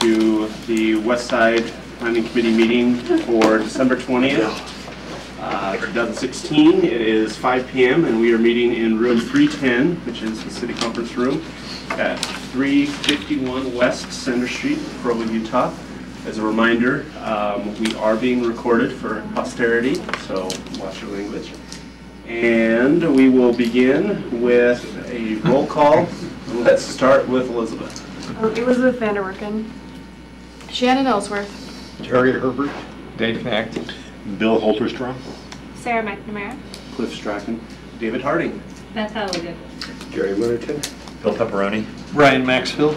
to the West Side Planning Committee meeting for December 20th, 2016. It is 5 p.m. and we are meeting in room 310, which is the city conference room at 351 West Center Street, Provo, Utah. As a reminder, we are being recorded for posterity, so watch your language. And we will begin with a roll call. Let's start with Elizabeth. Elizabeth Vanderwerken. Shannon Ellsworth. Terry Herbert. Dave Knacht. Bill Holterstrom. Sarah McNamara. Cliff Strachan. David Harding. Beth Halligan. Jerry Winterton. Bill Pepperoni. Ryan Maxfield.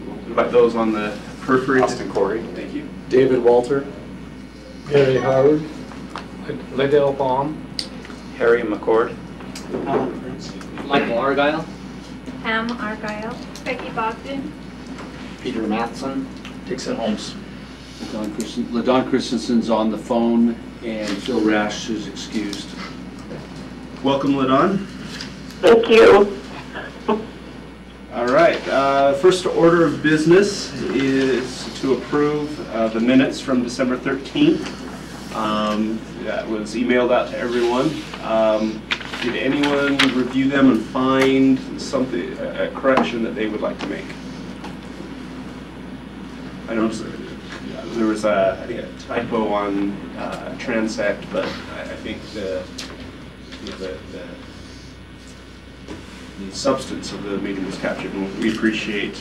We'll invite those on the periphery. Austin Corey. Thank you. David Walter. Gary Howard. Liddell Baum. Harry McCord. Michael Argyle. Pam Argyle. Becky Bogdan. Peter Matheson. Dixon Holmes. LaDon Christensen's on the phone, and Phil Rash is excused. Welcome, LaDon. Thank you. All right. First order of business is to approve the minutes from December 13th. That was emailed out to everyone. Did anyone review them and find something, a correction that they would like to make? I noticed there was I think a typo on Transect, but I think the substance of the meeting was captured, and we appreciate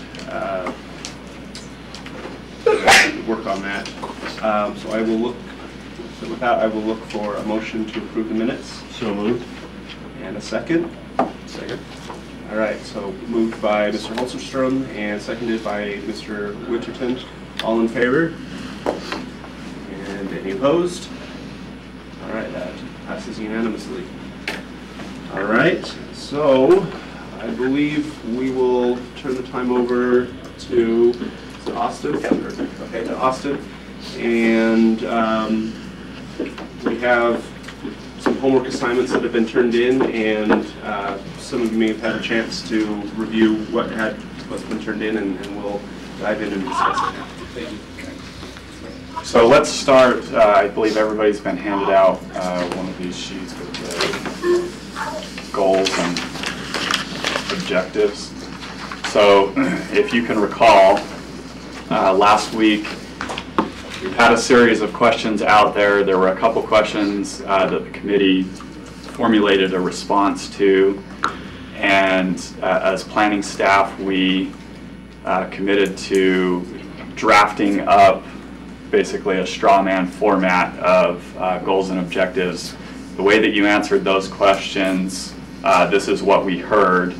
work on that. So I will look. So with that, I will look for a motion to approve the minutes. So moved. And a second. Second. All right. So moved by Mr. Holsterstrom and seconded by Mr. Winterton. All in favor? And any opposed? All right. That passes unanimously. All right. So I believe we will turn the time over to Austin. Okay, to Austin. And we have some homework assignments that have been turned in, and some of you may have had a chance to review what's been turned in, and we'll dive in and discuss it now. Thank you. So let's start. I believe everybody's been handed out one of these sheets with the goals and objectives. So if you can recall, last week we've had a series of questions out there. There were a couple questions that the committee formulated a response to, and as planning staff we committed to drafting up basically a straw man format of goals and objectives. The way that you answered those questions, this is what we heard.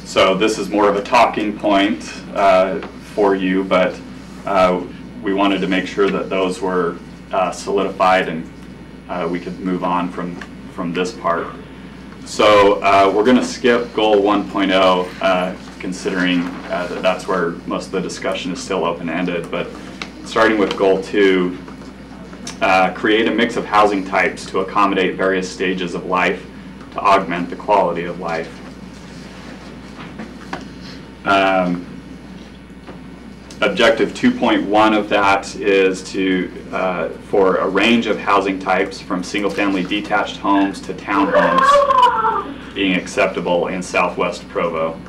So this is more of a talking point for you, but we wanted to make sure that those were solidified and we could move on from this part. So we're going to skip goal 1.0, considering that that's where most of the discussion is still open-ended. But starting with goal 2, create a mix of housing types to accommodate various stages of life to augment the quality of life. Objective 2.1 of that is for a range of housing types from single-family detached homes to townhomes being acceptable in Southwest Provo.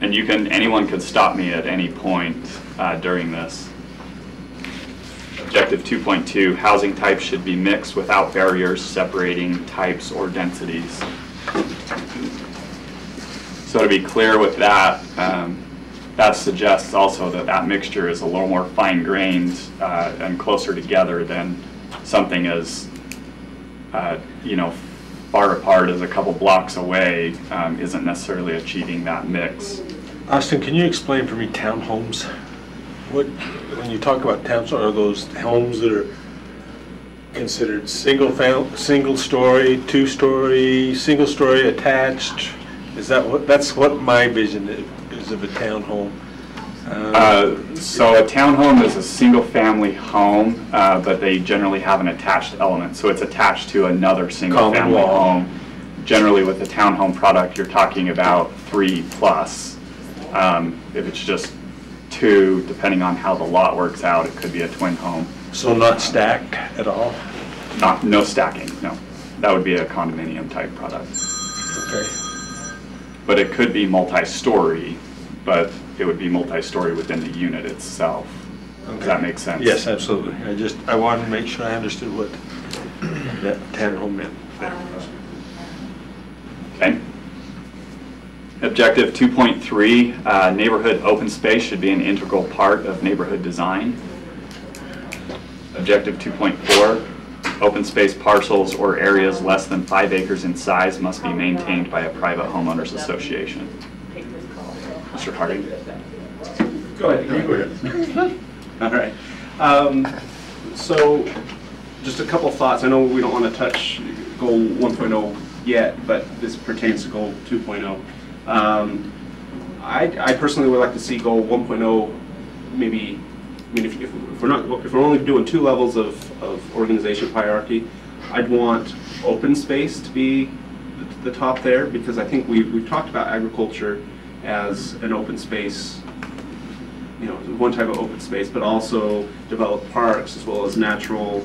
And anyone could stop me at any point during this. Objective 2.2, housing types should be mixed without barriers separating types or densities. So to be clear with that, that suggests also that mixture is a little more fine-grained and closer together than something as far apart as a couple blocks away isn't necessarily achieving that mix. Austin, can you explain for me townhomes? When you talk about townhomes, are those homes that are considered single story, two-story, single-story attached? That's what my vision is of a townhome. So a townhome is a single-family home, but they generally have an attached element. So it's attached to another single-family home. Generally, with a townhome product, you're talking about 3+. If it's just two, depending on how the lot works out, it could be a twin home. So not stacked at all? No stacking, no. That would be a condominium type product. Okay. But it could be multi-story, but it would be multi-story within the unit itself. Does that make sense? Yes, absolutely. I wanted to make sure I understood what that townhome meant there. Okay. Objective 2.3, neighborhood open space should be an integral part of neighborhood design. Objective 2.4, open space parcels or areas less than 5 acres in size must be maintained by a private homeowners association. Mr. Harding? Go ahead. All right. So just a couple thoughts. I know we don't want to touch goal 1.0 yet, but this pertains to goal 2.0. I personally would like to see goal 1.0 maybe, I mean, if we're only doing 2 levels of organization hierarchy, I'd want open space to be the top there, because I think we've talked about agriculture as an open space, you know, one type of open space, but also develop parks as well as natural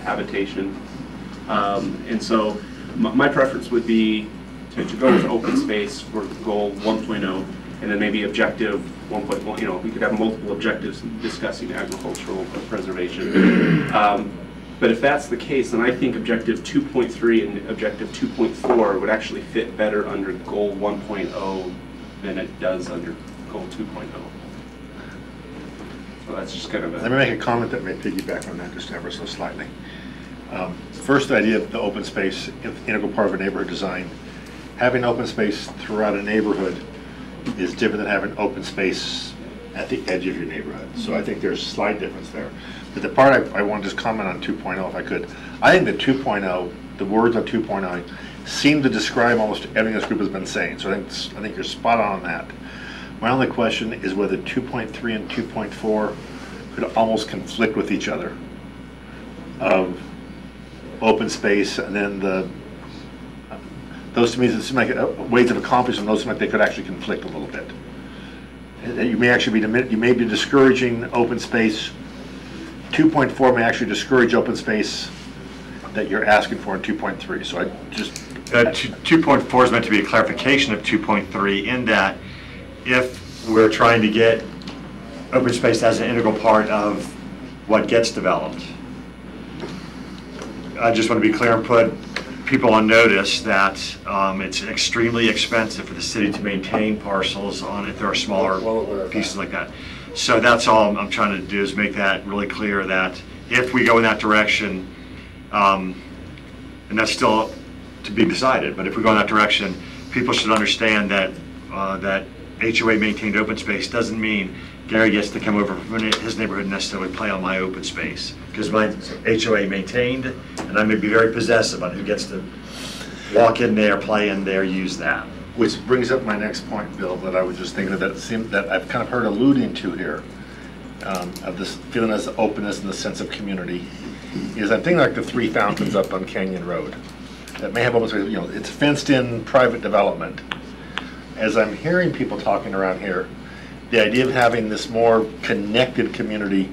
habitation. And so my preference would be to go with open space for goal 1.0, and then maybe objective 1.1, you know, we could have multiple objectives discussing agricultural preservation. But if that's the case, then I think objective 2.3 and objective 2.4 would actually fit better under goal 1.0 than it does under goal 2.0. So that's just kind of a... Let me make a comment that may piggyback on that just ever so slightly. First, the idea of the open space, integral part of a neighborhood design. Having open space throughout a neighborhood is different than having open space at the edge of your neighborhood. So I think there's a slight difference there. But the part I want to just comment on 2.0 if I could. I think that 2.0, the words of 2.0 seem to describe almost everything this group has been saying. So I think you're spot on that. My only question is whether 2.3 and 2.4 could almost conflict with each other. Of open space, and then those to me seem like ways of accomplishing those seem like they could actually conflict a little bit. You may actually be discouraging open space. 2.4 may actually discourage open space that you're asking for in 2.3. So I just 2.4 is meant to be a clarification of 2.3 in that if we're trying to get open space as an integral part of what gets developed, I just want to be clear and put people on notice that it's extremely expensive for the city to maintain parcels on if there are smaller pieces like that. So that's all I'm trying to do is make that really clear that if we go in that direction, and that's still to be decided, but if we go in that direction, people should understand that that HOA maintained open space doesn't mean Gary gets to come over from his neighborhood and necessarily play on my open space, because my HOA maintained, and I may be very possessive on who gets to walk in there, play in there, use that. Which brings up my next point, Bill, that I was just thinking of that I've kind of heard alluding to here, of this feeling as openness and the sense of community, is I'm thinking like the 3 fountains up on Canyon Road that may have almost, you know, it's fenced in private development. As I'm hearing people talking around here, the idea of having this more connected community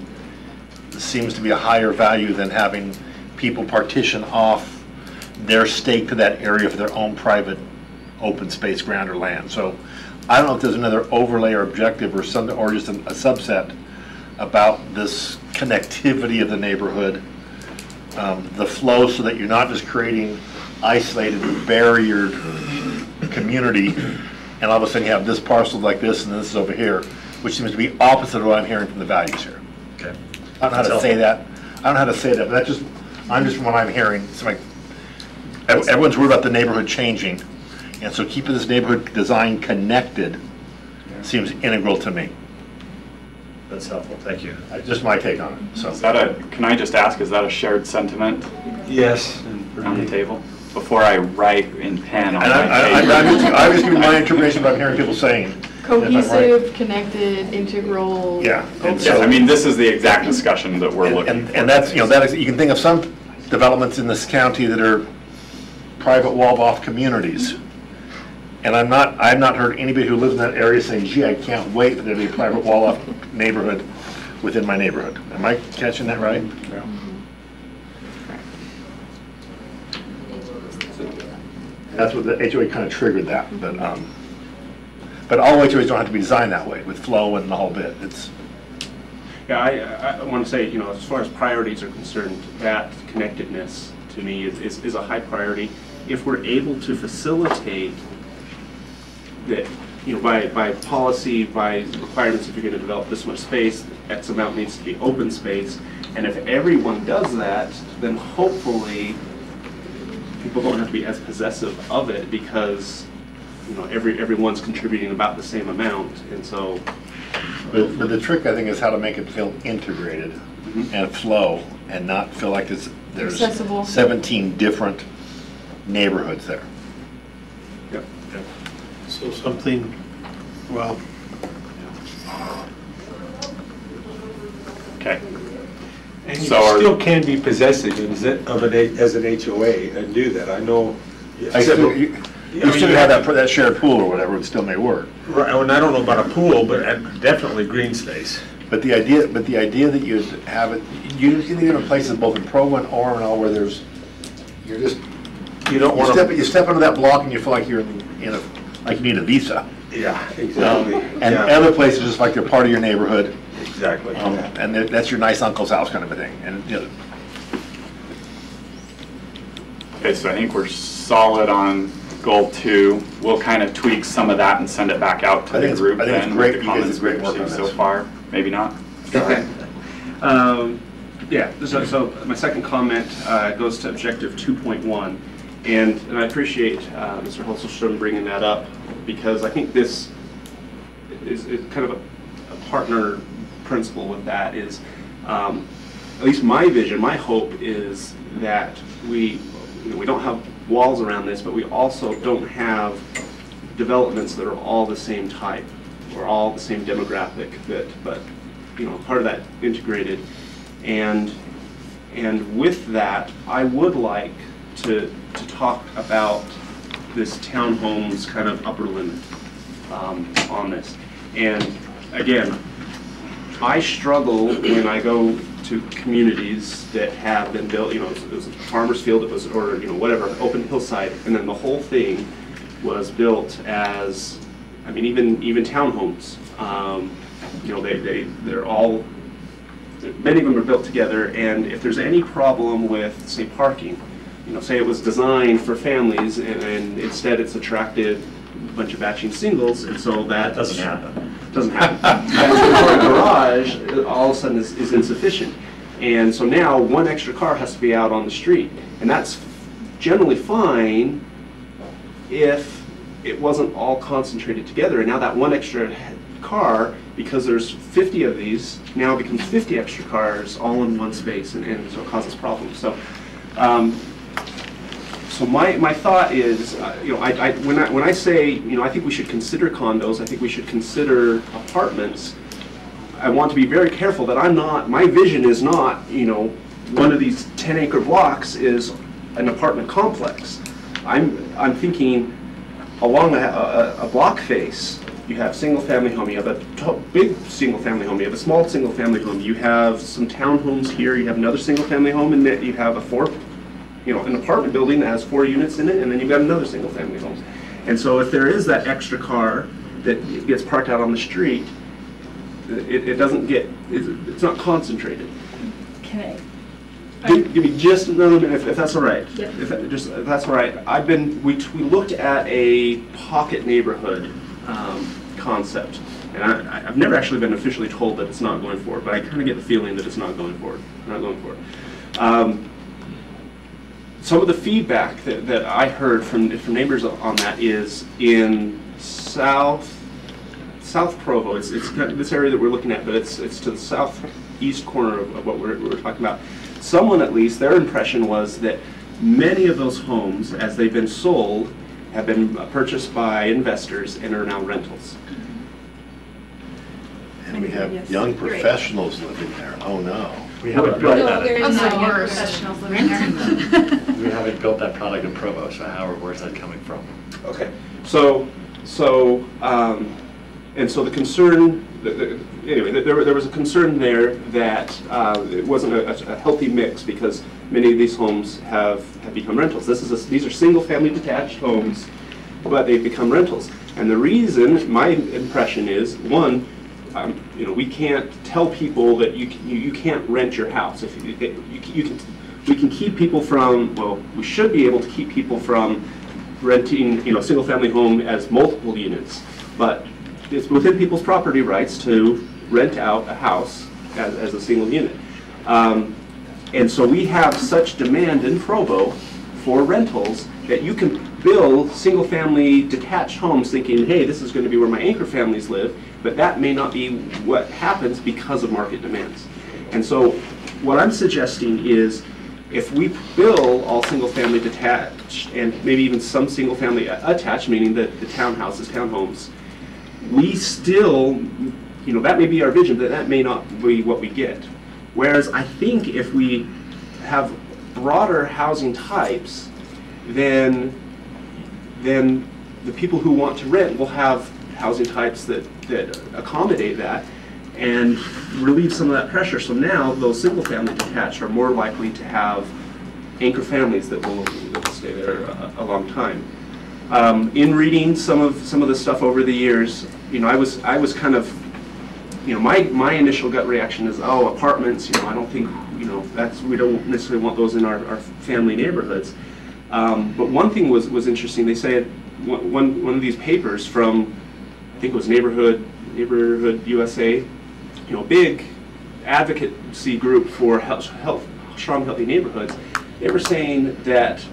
seems to be a higher value than having people partition off their stake to that area for their own private open space ground or land. So I don't know if there's another overlay or objective or something, or just a subset about this connectivity of the neighborhood, the flow, so that you're not just creating isolated, barriered community, and all of a sudden you have this parcel like this and this is over here, which seems to be opposite of what I'm hearing from the values here. Okay. I don't know how to say that. I don't know how to say that, but that's just, I'm just from what I'm hearing. It's like everyone's worried about the neighborhood changing, and so keeping this neighborhood design connected seems integral to me. That's helpful. Thank you. Just my take on it. So is that can I just ask, is that a shared sentiment? Yes. On the table? Before I write in pen on and I'm just giving my interpretation of what I'm hearing people saying. Cohesive, connected, integral. Yeah. And yes, I mean, this is the exact discussion that we're looking for. And that's, you know, that is, you can think of some developments in this county that are private walled-off communities. And I've not heard anybody who lives in that area saying, gee, I can't wait for there to be a private wall-off neighborhood within my neighborhood. Am I catching that right? Yeah. That's what the HOA kind of triggered that, but all HOAs don't have to be designed that way with flow and the whole bit. It's, Yeah, I want to say, as far as priorities are concerned, that connectedness to me is a high priority. If we're able to facilitate that, by policy, by requirements, if you're going to develop this much space, X amount needs to be open space, and if everyone does that, then hopefully people don't have to be as possessive of it because, everyone's contributing about the same amount, and so. but the trick, I think, is how to make it feel integrated and flow and not feel like there's Accessible. 17 different neighborhoods there. Yep. So something, well, Okay. and you So still can be possessive as an HOA and do that. I know. You still have that shared pool or whatever, it still may work. Right, and I don't know about a pool, but definitely green space. But the idea that you'd have it, you need in places both in Provo and Orem where You don't want to. you step into that block and you feel like you're like you need a visa. Yeah, exactly. And Yeah. other places just like they're part of your neighborhood. Exactly. And that's your nice uncle's house kind of a thing. And Okay, so I think we're solid on goal 2. We'll kind of tweak some of that and send it back out to I the think it's- group I think it's then great. with the You guys comments did great we've work on received so this. far. Maybe not. Yeah, so my second comment goes to objective 2.1, and I appreciate Mr. Holselstrom bringing that up because I think this is kind of a partner principle with that is, at least my vision, my hope is that we don't have walls around this, but we also don't have developments that are all the same type or all the same demographic, but part of that integrated. And with that, I would like to talk about this townhomes kind of upper limit on this. And again, I struggle when I go to communities that have been built, it was a farmer's field, or whatever, open hillside, and then the whole thing was built as, even townhomes. They're all, many of them are built together, and if there's any problem with, say, parking, say it was designed for families, and instead it's attracted a bunch of batching singles, and so that Doesn't happen. Doesn't happen. That garage all of a sudden is insufficient, and so now one extra car has to be out on the street, and that's generally fine if it wasn't all concentrated together, and now that one extra car, because there's 50 of these, now becomes 50 extra cars all in one space, and so it causes problems. So, so my thought is, when I say, I think we should consider condos, I think we should consider apartments. I want to be very careful that my vision is not, one of these 10-acre blocks is an apartment complex. I'm thinking along a block face. You have single-family home, you have a big single-family home, you have a small single-family home, you have some townhomes here, you have another single-family home, and then you have an apartment building that has 4 units in it, and then you've got another single-family home. And so if there is that extra car that gets parked out on the street, it doesn't it's not concentrated. Can Give me just another minute, if that's all right. Yep. If that's all right. We looked at a pocket neighborhood concept, and I've never actually been officially told that it's not going forward, but I kind of get the feeling that it's not going forward. Some of the feedback that I heard from neighbors on that is in South Provo. It's this area that we're looking at, but it's to the southeast corner of what we're talking about. Someone, at least, their impression was that many of those homes, as they've been sold, have been purchased by investors and are now rentals. And we have young professionals living there. Oh no. We haven't Well, built that. There's I'm no sorry, worse. professionals living there. We having built that product in Provo, so where's that coming from? Okay, and so the concern, anyway, there was a concern there that it wasn't a healthy mix because many of these homes have become rentals. These are single-family detached homes, but they've become rentals. And the reason, my impression is, one, we can't tell people that you can't rent your house. If we can keep people from, well, we should be able to keep people from renting, a single-family home as multiple units, but it's within people's property rights to rent out a house as a single unit. And so we have such demand in Provo for rentals that you can build single-family detached homes thinking, hey, this is going to be where my anchor families live, but that may not be what happens because of market demands. And so what I'm suggesting is if we build all single-family detached and maybe even some single-family attached, meaning the townhouses, townhomes, we still, that may be our vision, but that may not be what we get. Whereas I think if we have broader housing types, then the people who want to rent will have housing types that accommodate that and relieve some of that pressure. So now those single-family detached are more likely to have anchor families that will stay there a long time. In reading some of the stuff over the years, I was kind of, my initial gut reaction is, oh, apartments, I don't think, we don't necessarily want those in our family neighborhoods. But one thing was interesting. They say one of these papers from, I think it was Neighborhood USA, big advocacy group for strong, healthy neighborhoods. They were saying that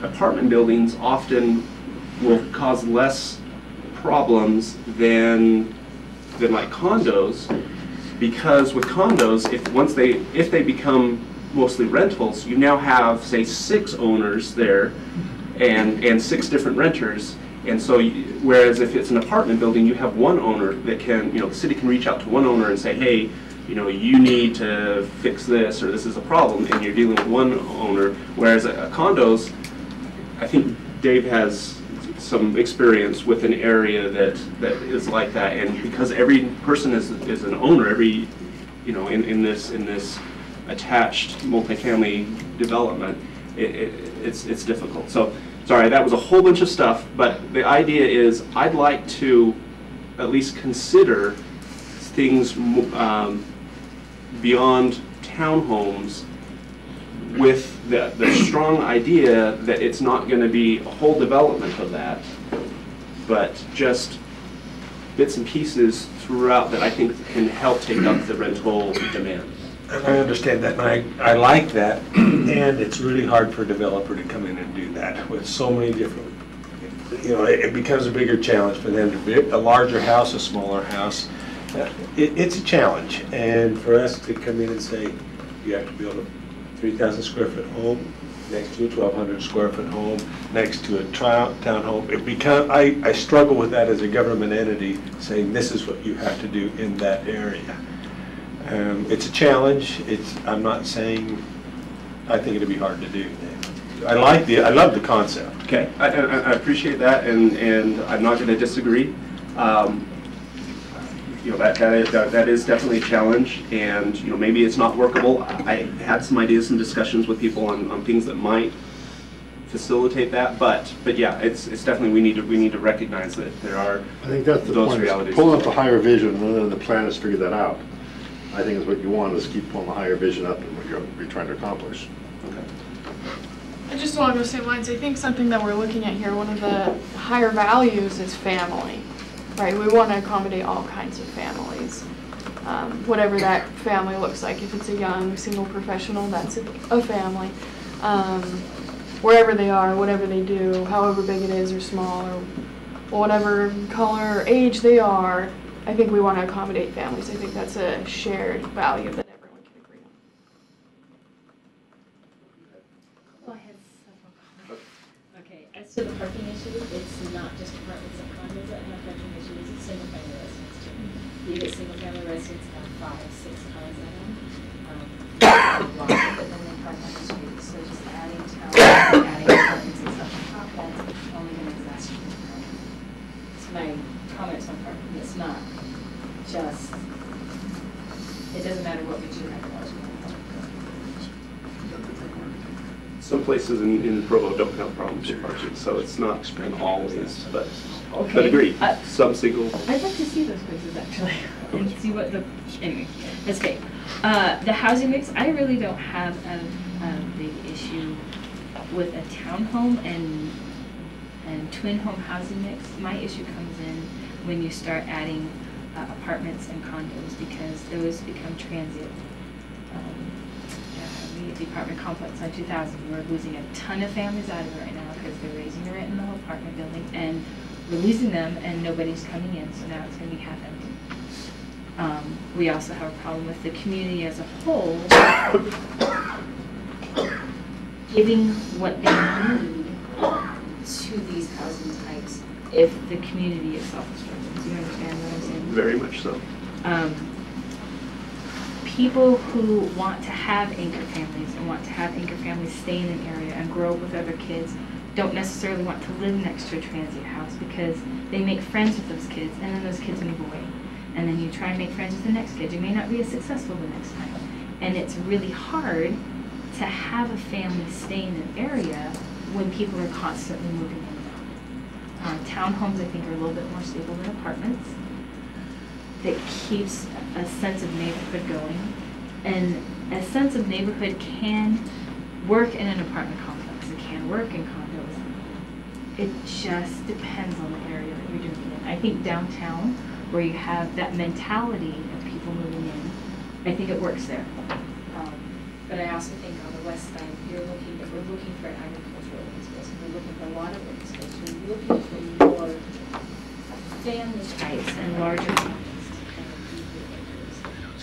apartment buildings often will cause less problems than like condos, because with condos, if they become mostly rentals, you now have, say, 6 owners there and 6 different renters. And so, whereas if it's an apartment building, you have one owner that can, the city can reach out to one owner and say, hey, you need to fix this, or this is a problem, and you're dealing with one owner. Whereas condos, I think Dave has some experience with an area that is like that, and because every person is an owner, in this attached multifamily development, it's difficult. So, sorry, that was a whole bunch of stuff, but the idea is I'd like to at least consider things beyond townhomes with the strong idea that it's not going to be a whole development of that, but just bits and pieces throughout that I think can help take up the rental demand. And I understand that, and I like that, and it's really hard for a developer to come in and do that with so many different, it becomes a bigger challenge for them to build a larger house, a smaller house. It's a challenge, and for us to come in and say, you have to build a 3,000 square foot home next to a 1,200 square foot home, next to a townhome, I struggle with that as a government entity, saying this is what you have to do in that area. It's a challenge. I'm not saying I think it'd be hard to do. I love the concept. Okay, I appreciate that, and I'm not going to disagree. That is definitely a challenge, and maybe it's not workable. I had some ideas and discussions with people on things that might facilitate that, but yeah, it's definitely we need to recognize that there are. I think that's the those point. realities. Pulling up a higher vision, and then the plan is figure that out. I think is what you want, is keep pulling the higher vision up and what you're trying to accomplish. Okay. I just along those same lines, I think something that we're looking at here, one of the higher values is family, right? We want to accommodate all kinds of families, whatever that family looks like. If it's a young single professional, that's a family. Wherever they are, whatever they do, however big it is or small, or whatever color or age they are, I think we want to accommodate families. I think that's a shared value that everyone can agree on. Go ahead. Okay, as to the parking issue, it's not just apartments and condos that have parking issues, it's single family residents too. You get single family residents have 5, 6 cars at them. But then they park on the street, so just adding my comments on parking. It's not just, it doesn't matter what we do. Some places in Provo don't have problems with parking, so it's not always, but Okay. agreed. Some single. I'd like to see those places actually, and see what the, anyway, that's okay. The housing mix, I really don't have a big issue with a townhome and twin home housing mix. My issue comes in when you start adding apartments and condos, because those become transient. The apartment complex on 2000, we're losing a ton of families out of it right now because they're raising the rent in the whole apartment building, and we're losing them and nobody's coming in, so now it's going to be half empty. We also have a problem with the community as a whole giving what they need to these housing types if the community itself is struggling. Do you understand what I'm saying? Very much so. People who want to have anchor families and want to have anchor families stay in an area and grow up with other kids don't necessarily want to live next to a transient house, because they make friends with those kids and then those kids move away. And then you try and make friends with the next kid. You may not be as successful the next time. And it's really hard to have a family stay in an area when people are constantly moving in and out. Townhomes, I think, are a little bit more stable than apartments. That keeps a sense of neighborhood going. And a sense of neighborhood can work in an apartment complex. It can work in condos. It just depends on the area that you're doing it in. I think downtown, where you have that mentality of people moving in, I think it works there. But I also think on the west side, if we're looking for an agricultural open space, if we're looking for a lot of open space, we're looking for more family types and larger families.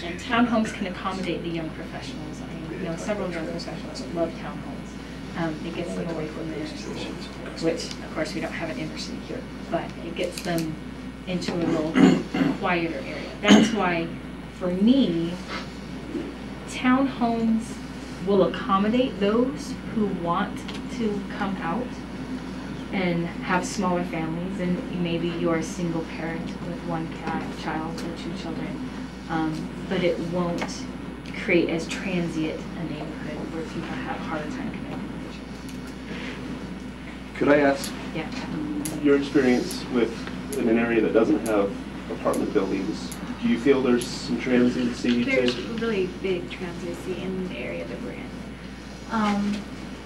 And townhomes can accommodate the young professionals. I know several young professionals that love townhomes. It gets them away from the inner city, which of course we don't have an inner city here, but it gets them into a little quieter area. That's why, for me, townhomes will accommodate those who want to come out and have smaller families, and maybe you're a single parent with one child or two children. But it won't create as transient a neighborhood where people have a harder time connecting with each other. Could I ask Yeah. your experience with in an area that doesn't have apartment buildings? Do you feel there's some transiency? There's really big transiency in the area that we're in.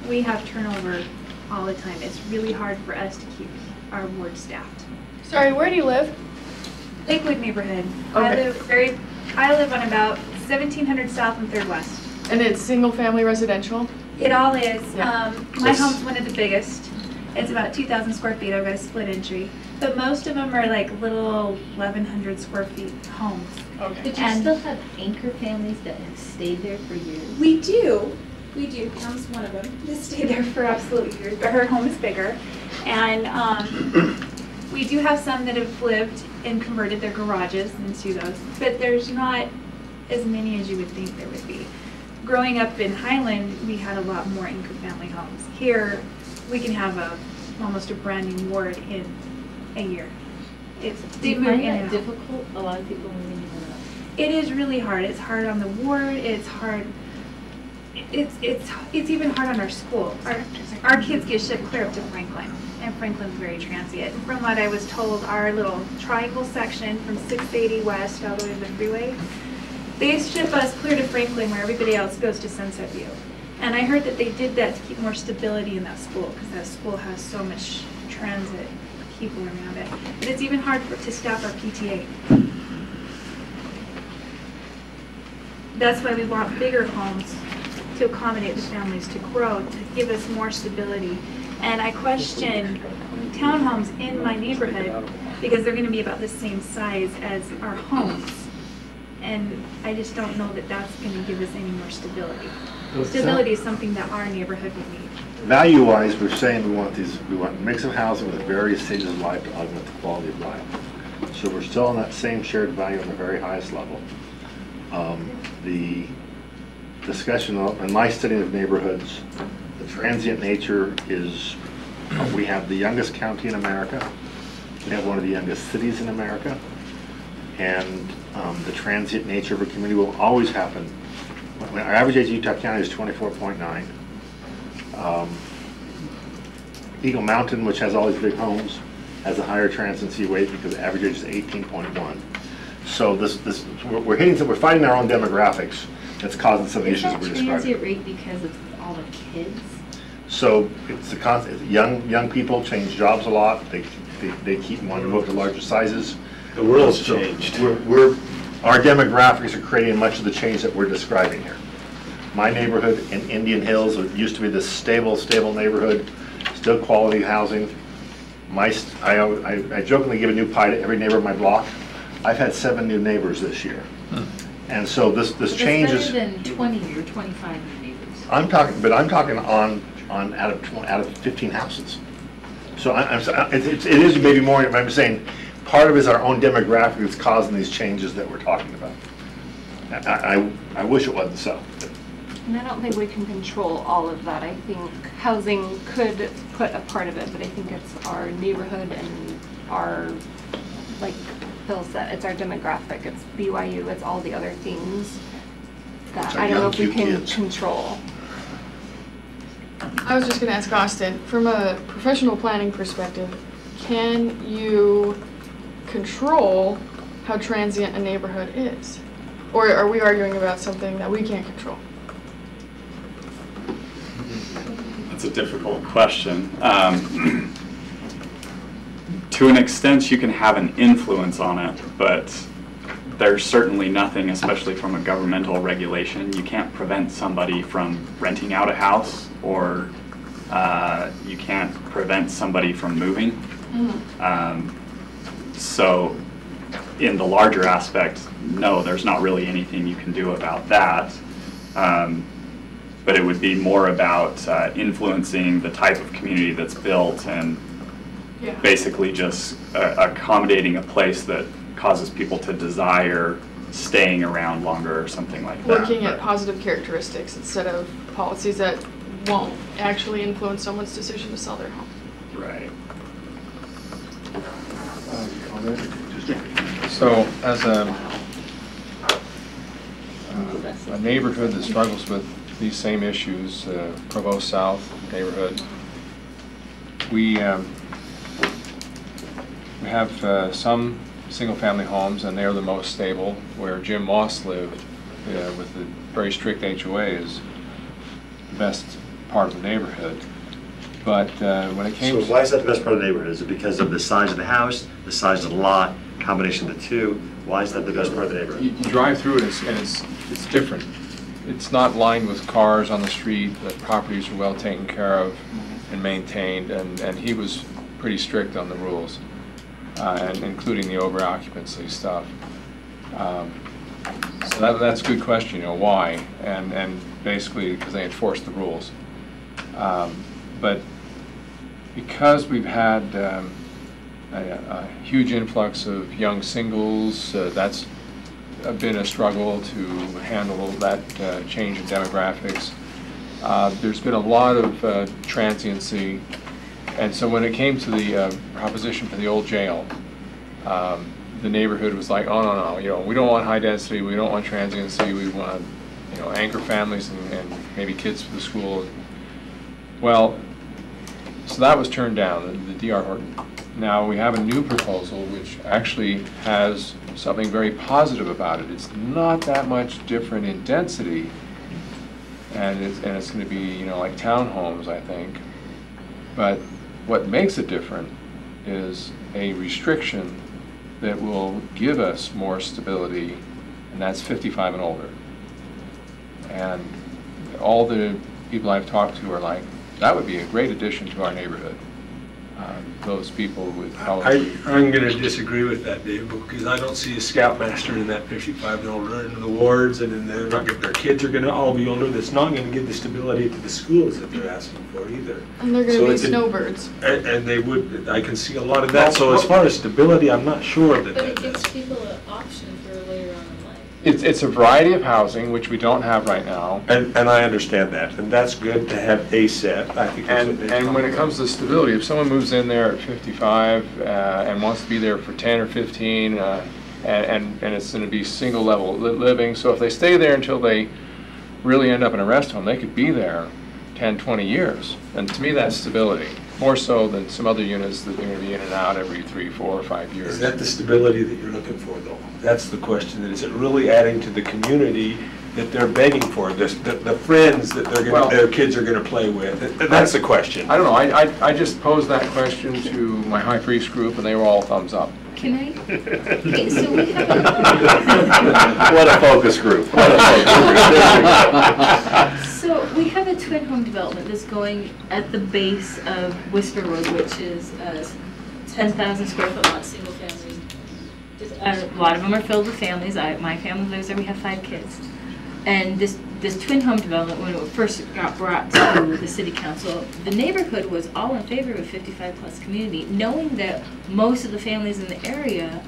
We have turnover all the time. It's really hard for us to keep our ward staffed. Sorry, where do you live? Lakewood neighborhood. Okay. I live on about 1700 South and 3rd West. And it's single-family residential? It all is. Yeah. My home's one of the biggest. It's about 2,000 square feet. I've got a split entry. But most of them are like little 1,100 square feet homes. Okay. But you still have anchor families that have stayed there for years? We do. We do. Pam's one of them. Just stayed there for absolutely years, but her home is bigger. And we do have some that have lived and converted their garages into those, but there's not as many as you would think there would be. Growing up in Highland, we had a lot more anchor family homes. Here, we can have almost a brand new ward in a year. Do you find that difficult, a lot of people moving in and out? It is really hard. It's hard on the ward. It's hard. It's even hard on our school. Our kids get shipped clear up to Franklin, and Franklin's very transient. And from what I was told, our little triangle section from 680 west all the way to the freeway, they ship us clear to Franklin where everybody else goes to Sunset View. And I heard that they did that to keep more stability in that school, because that school has so much transit people around it. And it's even hard to staff our PTA. That's why we want bigger homes to accommodate the families to grow, to give us more stability. And I question townhomes in my neighborhood because they're going to be about the same size as our homes. And I just don't know that that's going to give us any more stability. Stability is something that our neighborhood would need. Value-wise, we're saying we want a mix of housing with various stages of life to augment the quality of life. So we're still on that same shared value on the very highest level. The discussion in my study of neighborhoods, the transient nature is, we have the youngest county in America. We have one of the youngest cities in America, and the transient nature of our community will always happen. Our average age in Utah County is 24.9. Eagle Mountain, which has all these big homes, has a higher transiency rate because the average age is 18.1. So we're fighting our own demographics that's causing some of the issues we're describing. Is that transient rate because of all the kids? So it's young people change jobs a lot. They keep wanting to move to larger sizes. The world's changed. Our demographics are creating much of the change that we're describing here. My neighborhood in Indian Hills, it used to be this stable neighborhood, still quality housing. I jokingly give a new pie to every neighbor in my block. I've had 7 new neighbors this year. And so this change is... better than 20 or 25 new neighbors. I'm talking on out of 15 houses. So it is maybe more, I'm saying, part of it is our own demographic that's causing these changes that we're talking about. I wish it wasn't so. And I don't think we can control all of that. I think housing could put a part of it, but I think it's our neighborhood and our, like Phil said, it's our demographic, it's BYU, it's all the other things that I don't know if we can control. I was just going to ask Austin, from a professional planning perspective, can you control how transient a neighborhood is? Or are we arguing about something that we can't control? That's a difficult question. To an extent, you can have an influence on it, but there's certainly nothing, especially from a governmental regulation. You can't prevent somebody from renting out a house, or you can't prevent somebody from moving. So in the larger aspect, no, there's not really anything you can do about that. But it would be more about influencing the type of community that's built and basically just accommodating a place that causes people to desire staying around longer or something like that. Looking at positive characteristics instead of policies that won't actually influence someone's decision to sell their home. Right. So as a neighborhood that struggles with these same issues, Provo South neighborhood, we have some single-family homes, and they're the most stable. Where Jim Moss lived, with the very strict HOA, is the best part of the neighborhood. But when it came So why is that the best part of the neighborhood? Is it because of the size of the house, the size of the lot, combination of the two? Why is that the best part of the neighborhood? You drive through it, and it's different. It's not lined with cars on the street. The properties are well taken care of and maintained, and he was pretty strict on the rules, and including the over-occupancy stuff. So that's a good question, you know, why? And basically because they enforce the rules. But because we've had a huge influx of young singles, that's been a struggle to handle that change in demographics. There's been a lot of transiency, and so when it came to the proposition for the old jail, the neighborhood was like, oh no, you know, we don't want high density, we don't want transiency, we want, you know, anchor families and maybe kids for the school. Well, so that was turned down, the D.R. Horton. Now we have a new proposal which actually has something very positive about it. It's not that much different in density, and it's going to be, you know, like townhomes, I think. But what makes it different is a restriction that will give us more stability, and that's 55 and older. And all the people I've talked to are like, that would be a great addition to our neighborhood. Those people would probably... I'm going to disagree with that, Dave, because I don't see a scoutmaster in that 55 and older, in the wards, and in their kids are going to all be older. That's not going to give the stability to the schools that they're asking for either. And they're going to be snowbirds. And they would, I can see a lot of that. So as far as stability, I'm not sure that But it gives people an option for later on in life. It's a variety of housing, which we don't have right now. And I understand that, and that's good to have a set, I think. And when it comes to stability, if someone moves in there at 55 and wants to be there for 10 or 15, and it's going to be single level living, so if they stay there until they really end up in a rest home, they could be there 10, 20 years. And to me, that's stability, more so than some other units that are going to be in and out every 3, 4, or 5 years. Is that the stability that you're looking for, though? That's the question. Is it really adding to the community that they're begging for? The friends that their kids are going to play with? That's the question. I don't know. I just posed that question to my high priest group, and they were all thumbs up. Can I? Okay, so we have What a focus group. What a focus group. So we have a twin home development that's going at the base of Whisper Road, which is 10,000 square foot lot, single family. A lot of them are filled with families. My family lives there. We have 5 kids. And this twin home development, when it first got brought to the city council, the neighborhood was all in favor of a 55 plus community, knowing that most of the families in the area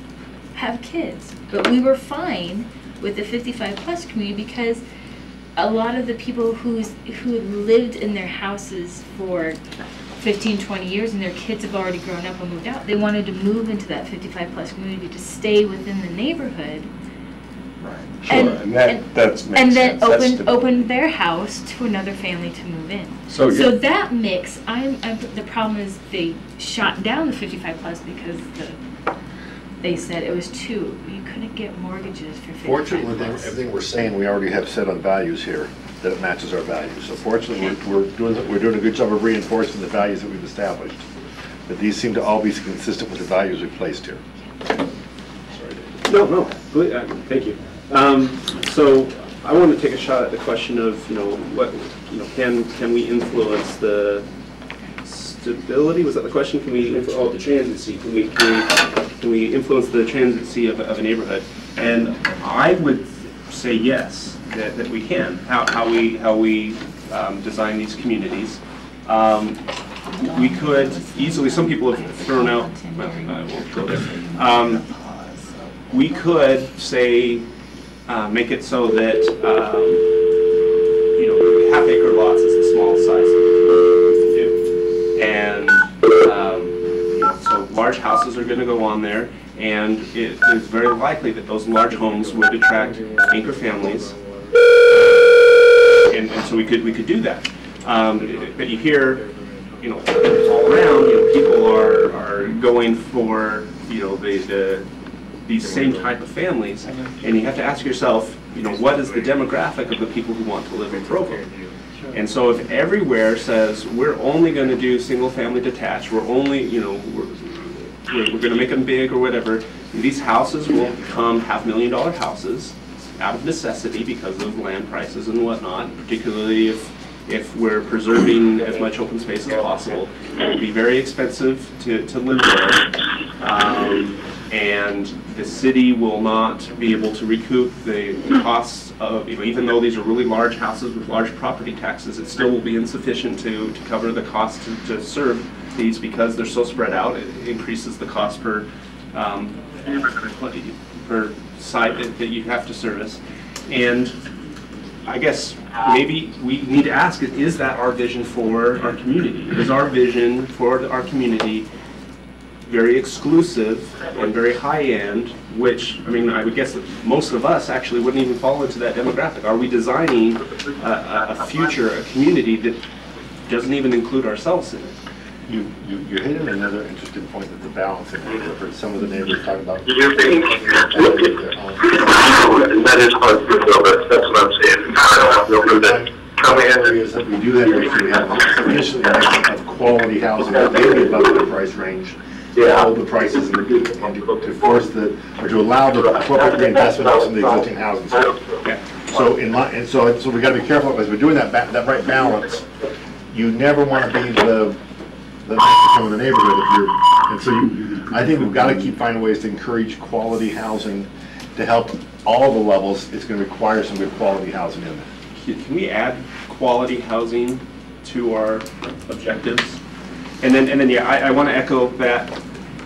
have kids. But we were fine with the 55 plus community because a lot of the people who had lived in their houses for 15, 20 years and their kids have already grown up and moved out, they wanted to move into that 55 plus community to stay within the neighborhood. Sure, and that makes sense. And then open their house to another family to move in. So that mix, the problem is they shot down the 55 plus because they said it was you couldn't get mortgages for 55 Fortunately, plus. everything we're saying, we already have set on values here that matches our values. So fortunately, we're doing a good job of reinforcing the values that we've established. But these seem to all be consistent with the values we've placed here. Sorry, Dave. No, thank you. So I want to take a shot at the question of, can we influence the stability? Was that the question? Can we the transiency? Can we influence the transiency of a neighborhood? And I would say yes, that we can. How we design these communities. We could easily. Some people have thrown out. Well, I won't go there. We could say. Make it so that half-acre lots is the small size that we can do, and so large houses are going to go on there, and it is very likely that those large homes would attract anchor families, and so we could do that. But you hear, all around, people are going for these same type of families, and you have to ask yourself, what is the demographic of the people who want to live in Provo? And so if everywhere says we're only going to do single family detached, we're only, we're going to make them big or whatever, these houses will become $500,000 houses out of necessity because of land prices and whatnot, particularly if we're preserving as much open space as possible. It will be very expensive to live there. And the city will not be able to recoup the costs of, even though these are really large houses with large property taxes, it still will be insufficient to cover the cost to serve these because they're so spread out. It increases the cost per site that you have to service. And I guess maybe we need to ask, is that our vision for our community? Is our vision for our community very exclusive and very high-end, which, I would guess that most of us actually wouldn't even fall into that demographic. Are we designing a future, a community that doesn't even include ourselves in it? You hit on another interesting point that the balancing. I've heard some of the neighbors talk about. That is hard to build. That's what I'm saying. I don't know that coming in. Areas that we do that, we have sufficient of quality housing, maybe above the price range. Hold the prices and to force to allow the corporate reinvestment of some of the existing housing stock. So we got to be careful as we're doing that right balance. You never want to be the from the neighborhood I think we've got to keep finding ways to encourage quality housing to help all the levels. It's going to require some good quality housing in there. Can we add quality housing to our objectives? And then, I want to echo that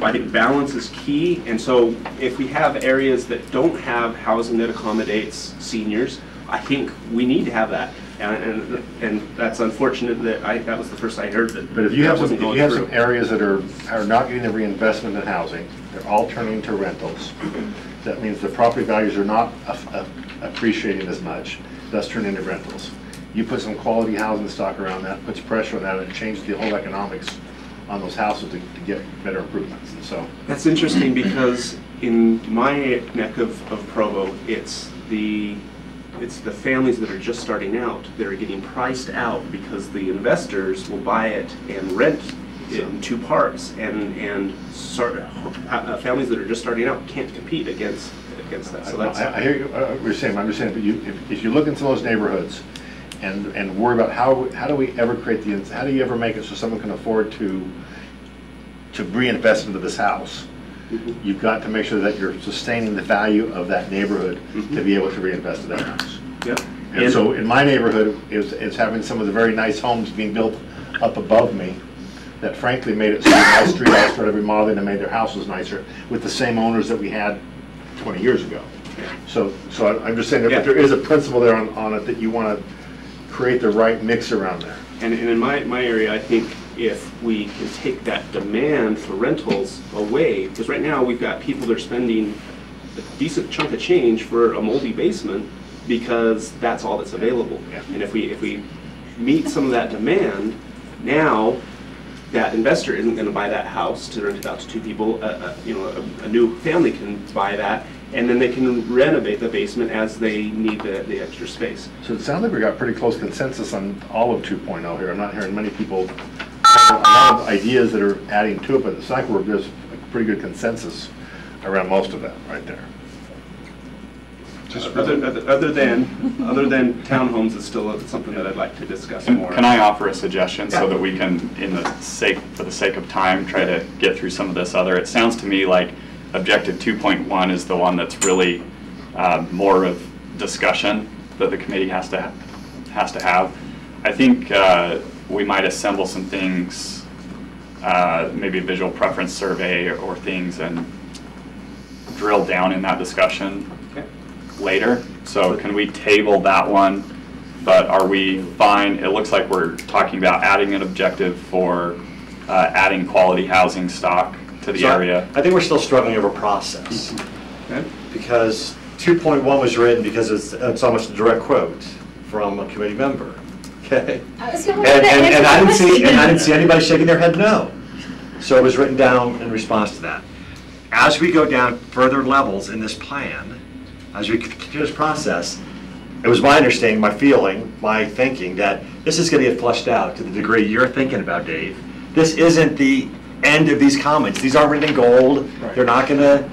I think balance is key, and so if we have areas that don't have housing that accommodates seniors, I think we need to have that. And that's unfortunate that was the first I heard that. But if you have wasn't going some through. areas that are not getting the reinvestment in housing, they're all turning to rentals. That means the property values are not appreciating as much, thus turning into rentals. You put some quality housing stock around that, puts pressure on that, and it changes the whole economics on those houses to get better improvements. And so that's interesting because in my neck of Provo, it's the families that are just starting out that are getting priced out because the investors will buy it and rent it in two parts, and families that are just starting out can't compete against that. So that's I hear you. We're saying, I'm just saying, but if you look into those neighborhoods and worry about how do we ever create how do you ever make it so someone can afford to reinvest into this house? You've got to make sure that you're sustaining the value of that neighborhood to be able to reinvest in that house. Yep. And so in my neighborhood is having some of the very nice homes being built up above me that frankly made it so my street I started remodeling and made their houses nicer with the same owners that we had 20 years ago. So I'm just saying that there is a principle there on it that you want to create the right mix around there. And in my area, I think if we can take that demand for rentals away, because right now we've got people that are spending a decent chunk of change for a moldy basement because that's all that's available. And if we meet some of that demand, now that investor isn't going to buy that house to rent it out to two people. A new family can buy that, and then they can renovate the basement as they need the extra space. So it sounds like we got pretty close consensus on all of 2.0 here. I'm not hearing many people have a lot of ideas that are adding to it, but it's like there's a pretty good consensus around most of that right there. Other than townhomes is still something that I'd like to discuss more. Can I offer a suggestion so that we can, for the sake of time, try to get through some of this other? It sounds to me like objective 2.1 is the one that's really more of discussion that the committee has to have. I think we might assemble some things, maybe a visual preference survey or things, and drill down in that discussion later. So can we table that one? But are we fine? It looks like we're talking about adding an objective for adding quality housing stock to the area. I think we're still struggling over process. Because 2.1 was written because it's almost a direct quote from a committee member. Okay. And I didn't see anybody shaking their head no. So it was written down in response to that. As we go down further levels in this plan, as we continue this process, it was my understanding, my feeling, my thinking that this is going to get fleshed out to the degree you're thinking about, Dave. This isn't the end of these comments. These aren't written in gold. Right. They're not going to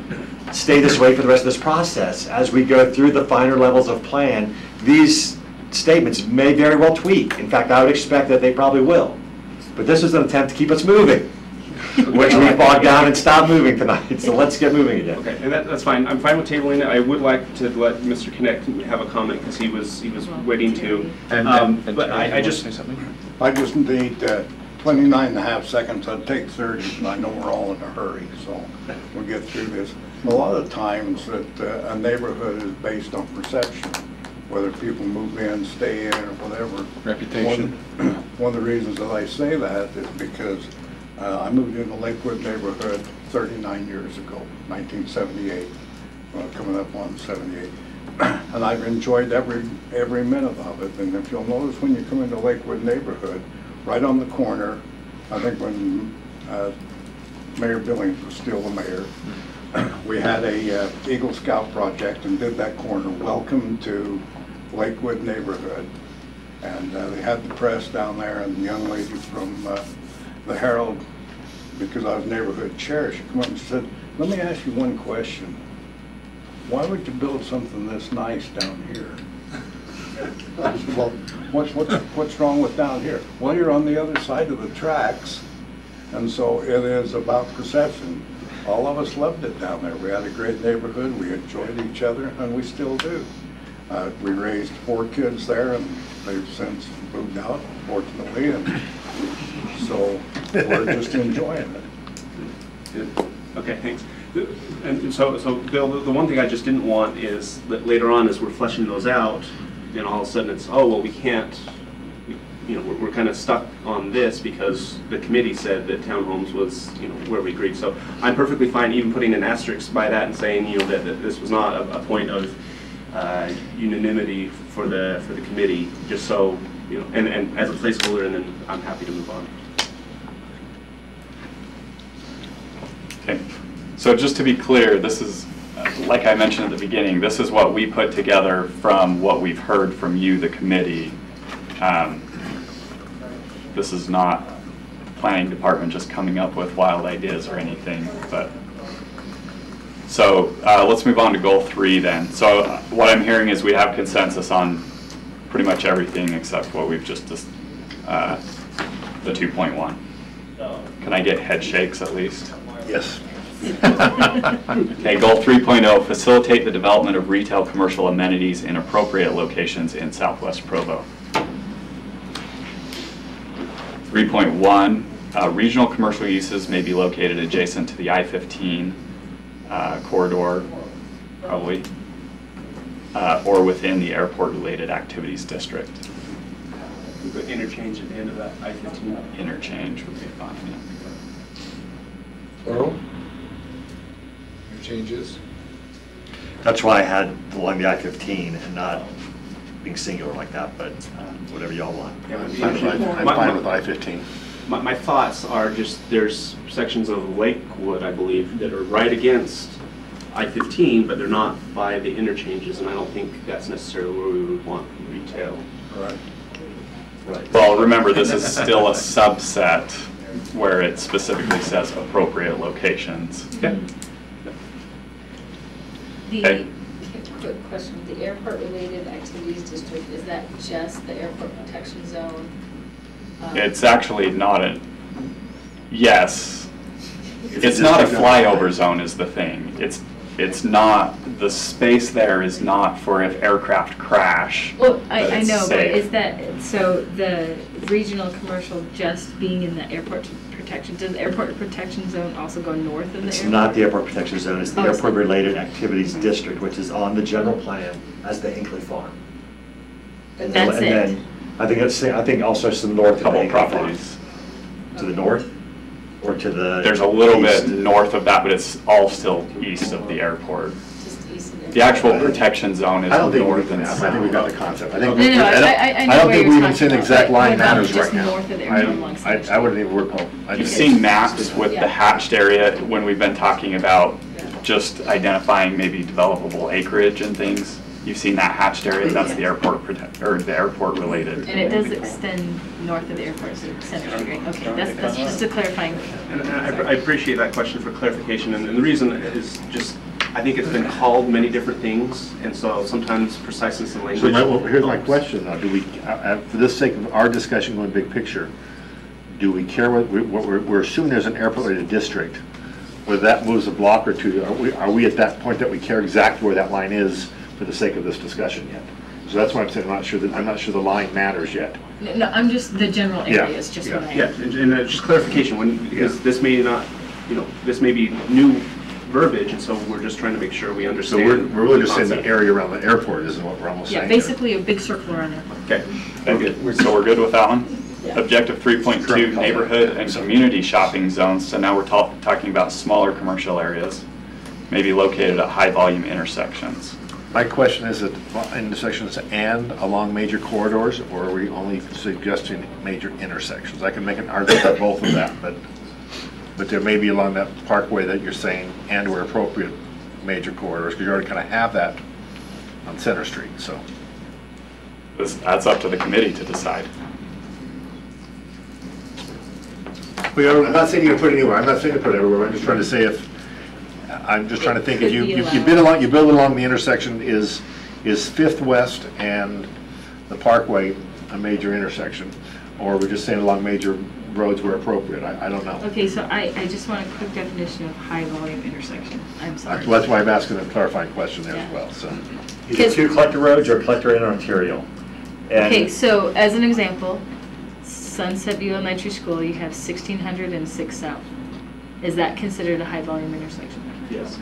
stay this way for the rest of this process. As we go through the finer levels of plan, these statements may very well tweak. In fact, I would expect that they probably will. But this is an attempt to keep us moving, which we bogged down and stopped moving tonight. So let's get moving again. Okay, and that's fine. I'm fine with tabling it. I would like to let Mr. Connect have a comment because he was waiting to. But I just say something. I just need 29 and a half seconds. I'd take 30, and I know we're all in a hurry, so we'll get through this. A lot of times that a neighborhood is based on perception, whether people move in, stay in, or whatever. Reputation. One of the reasons that I say that is because I moved into Lakewood neighborhood 39 years ago, 1978, coming up on 78. And I've enjoyed every minute of it. And if you'll notice when you come into Lakewood neighborhood, right on the corner, I think when Mayor Billings was still the mayor, we had a Eagle Scout project and did that corner, welcome to Lakewood neighborhood. And they had the press down there, and the young lady from the Herald, because I was neighborhood chair, she came up and said, let me ask you one question. Why would you build something this nice down here? I said, well, what's wrong with down here? Well, you're on the other side of the tracks, and so it is about perception. All of us loved it down there. We had a great neighborhood, we enjoyed each other, and we still do. We raised 4 kids there, and they've since moved out, fortunately, and so we're just enjoying it. Good. Okay, thanks. And so Bill, the one thing I just didn't want is that later on, as we're fleshing those out, and all of a sudden it's, oh, well, we can't, you know, we're kind of stuck on this because the committee said that townhomes was, you know, where we agreed. So I'm perfectly fine even putting an asterisk by that and saying, you know, that this was not a point of unanimity for the committee, just so, you know, and as a placeholder, and then I'm happy to move on. Okay. So just to be clear, this is, like I mentioned at the beginning, this is what we put together from what we've heard from you, the committee. This is not planning department just coming up with wild ideas or anything, but. So let's move on to goal 3 then. So what I'm hearing is we have consensus on pretty much everything except what we've just, the 2.1. Can I get head shakes at least? Yes. Okay, goal 3.0, facilitate the development of retail commercial amenities in appropriate locations in Southwest Provo. 3.1, regional commercial uses may be located adjacent to the I-15 corridor, probably, or within the airport-related activities district. We put interchange at the end of that I-15. Interchange would be fine, yeah. Earl? Changes? That's why I had along the I-15 and not being singular like that, but whatever y'all want. Yeah, I'm fine with I-15. My thoughts are just, there's sections of Lakewood, I believe, that are right against I-15, but they're not by the interchanges, and I don't think that's necessarily where we would want retail. Right. Right. Well, remember, this is still a subset where it specifically says appropriate locations. Okay. Okay. Quick question, the airport-related activities district, is that just the airport protection zone? It's actually not a, yes, it's not a flyover zone is the thing. It's not, the space there is not for if aircraft crash. Well, I know, but safe. is that, so the regional commercial just being in the airport protection, does the airport protection zone also go north of the airport? It's not the airport protection zone, it's the Oh, airport-related activities district, which is on the general plan as the Hinkley Farm. And that's And it? then, I think also it's to the north of the Couple Hinkley Farm. properties. To the north? Or to the There's a little east? bit north of that, but it's all still east of the airport. Just east of The actual protection zone is I don't think north and I south. think we got the concept. I think No, I know I don't where think you're we even say the talking exact about, line but what about matters just right now. north of the airport along Center I wouldn't even word poem. You've seen maps with Yeah. the hatched area when we've been talking about just identifying maybe developable acreage and things. You've seen that hatched area, that's the airport or the airport related. And it does extend north of the airport, so Center Street, right? Okay, that's just a clarifying. And I appreciate that question for clarification, and the reason is just, I think it's been called many different things, and so sometimes preciseness in So language. here's my question now, do we, for the sake of our discussion going big picture, do we care what we're assuming there's an airport-related district, whether that moves a block or two, are we at that point that we care exactly where that line is for the sake of this discussion yet? So that's why I'm saying I'm not sure the line matters yet. No, I'm just, the general area Yeah, is just yeah. what I. Yeah, and just clarification, because this may not, you know, this may be new verbiage, and so we're just trying to make sure we So understand. we're really just saying the concept. area around the airport is what we're almost Yeah, saying here. basically a big circle around there. Okay, very good. So we're good with that one? Yeah. Objective 3.2, neighborhood and community shopping zones. So now we're talking about smaller commercial areas, maybe located at high volume intersections. My question is, intersections and along major corridors, or are we only suggesting major intersections? I can make an argument for both of that, but there may be along that parkway that you're saying and where appropriate major corridors, because you already kind of have that on Center Street, so. That's up to the committee to decide. I'm not saying you can put it anywhere, I'm not saying to put it everywhere, I'm just trying to say if, I'm just trying to think, if you build along the intersection, is Fifth West and the Parkway a major intersection? Or are we just saying along major roads where appropriate? I don't know. Okay, so I just want a quick definition of high volume intersection. I'm sorry. That's why I'm asking a clarifying question there as well, so. Either two collector roads or collector and arterial. And Okay, so as an example, Sunset View Elementary School, you have 1600 and 6 South. Is that considered a high volume intersection? Yes.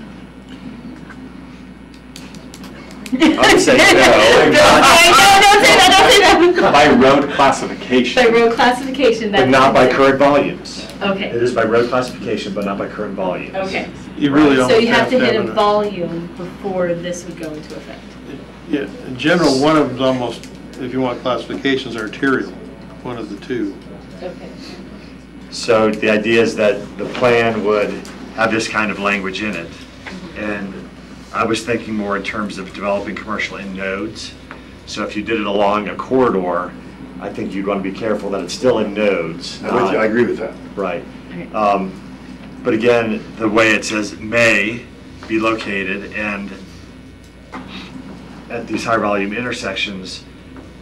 I would say no. Don't say that, don't say that. By road classification. By road classification, that's. But not by current volumes. Okay. It is by road classification, but not by current volumes. Okay. You really So you have to hit a an- volume before this would go into effect. Yeah, in general, one of them's almost, if you want classifications, arterial, one of the two. Okay. So the idea is that the plan would have this kind of language in it. And I was thinking more in terms of developing commercial in nodes. So if you did it along a corridor, I think you'd want to be careful that it's still in nodes. I agree with that. Right. But again, the way it says may be located, and at these high volume intersections,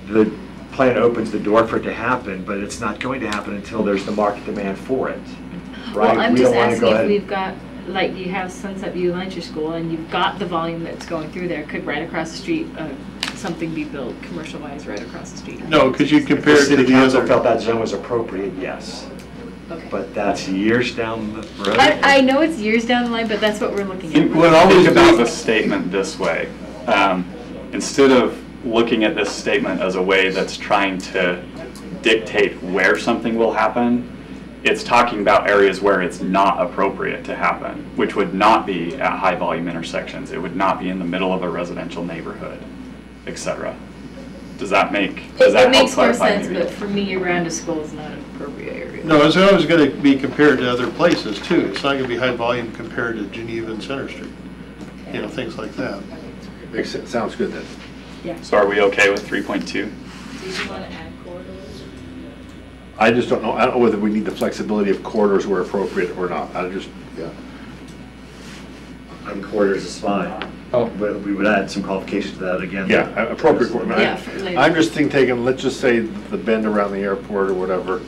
the plan opens the door for it to happen, but it's not going to happen until there's the market demand for it. Right? Well, I'm We just don't want to asking go if ahead. we've got, like, you have Sunset View Elementary School, and you've got the volume that's going through there. Could right across the street, something be built commercial-wise right across the street? No, because you compare The it to city the council other. felt that zone was appropriate, yes. Okay. But that's years down the road. I know it's years down the line, but that's what we're looking at. Think about the statement this way. Instead of looking at this statement as a way that's trying to dictate where something will happen, it's talking about areas where it's not appropriate to happen, which would not be at high volume intersections. It would not be in the middle of a residential neighborhood, etc. Does that make, does that It help makes more clarify sense, maybe? but for me, around a school is not an appropriate area. No, it's always going to be compared to other places too. It's not going to be high volume compared to Geneva and Center Street. You know, things like that. Makes sense. Sounds good then. Yeah. So are we okay with 3.2? Do you want to add corridors? I just don't know. I don't know whether we need the flexibility of corridors where appropriate or not. I just, yeah. I think corridors is fine. Oh. But we would add some qualifications to that again. Yeah, appropriate corridor. Yeah, for later. I'm just taking, let's just say the bend around the airport or whatever.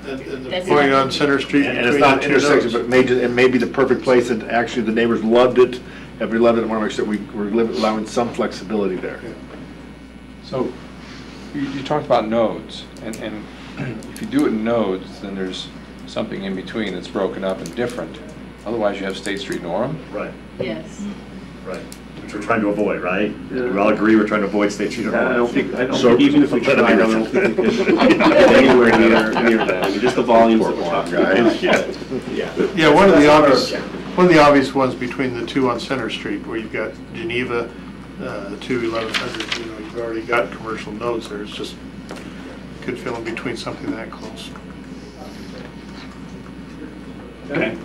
And the That's point not- on Center Street And between it's not the an two intersection, nodes. but it may be the perfect place, and actually the neighbors loved it. Everybody loved it. I want to make sure we're allowing some flexibility there. So you talked about nodes, and if you do it in nodes, then there's something in between that's broken up and different. Otherwise, you have State Street and Orem. Right, Yes. right. Which we're trying to avoid, right? We all agree we're trying to avoid State Street. I don't think, So- even if we tried, I don't think we could get anywhere near that. I mean, just the volumes that we're talking about. Yeah. Yeah, one of the obvious ones between the two on Center Street, where you've got Geneva to 1100, you know, you've already got commercial nodes there. It's just could fill in between something that close. Okay.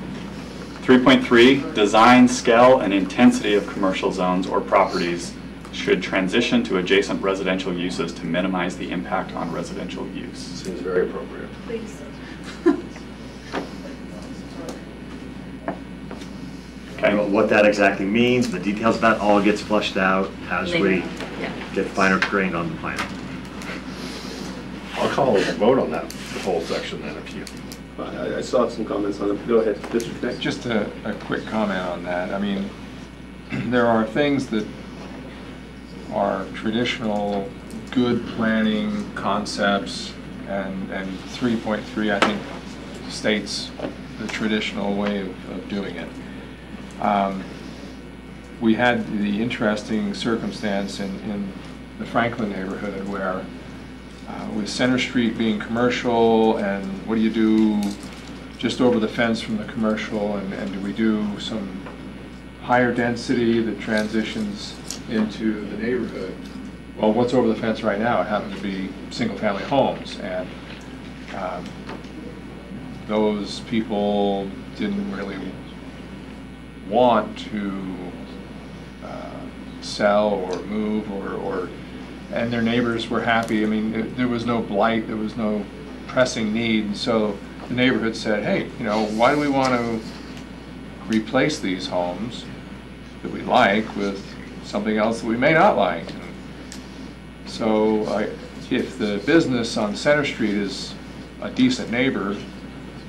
3.3, design, scale, and intensity of commercial zones or properties should transition to adjacent residential uses to minimize the impact on residential use. Seems very appropriate. Please. I don't know what that exactly means, the details of that all gets flushed out as we Yeah. get finer grained on the plan. I'll call a vote on that whole section then if you. I still have some comments on it. Go ahead, Mr. Connect. Just a quick comment on that. I mean, there are things that are traditional, good planning concepts, and 3.3, I think, states the traditional way of doing it. We had the interesting circumstance in the Franklin neighborhood where with Center Street being commercial, and what do you do just over the fence from the commercial, and do we do some higher density that transitions into the neighborhood? Well, what's over the fence right now? It happens to be single-family homes, and those people didn't really want to sell or move and their neighbors were happy. I mean, there was no blight, there was no pressing need, so the neighborhood said, hey, you know, why do we want to replace these homes that we like with something else that we may not like? And so if the business on Center Street is a decent neighbor,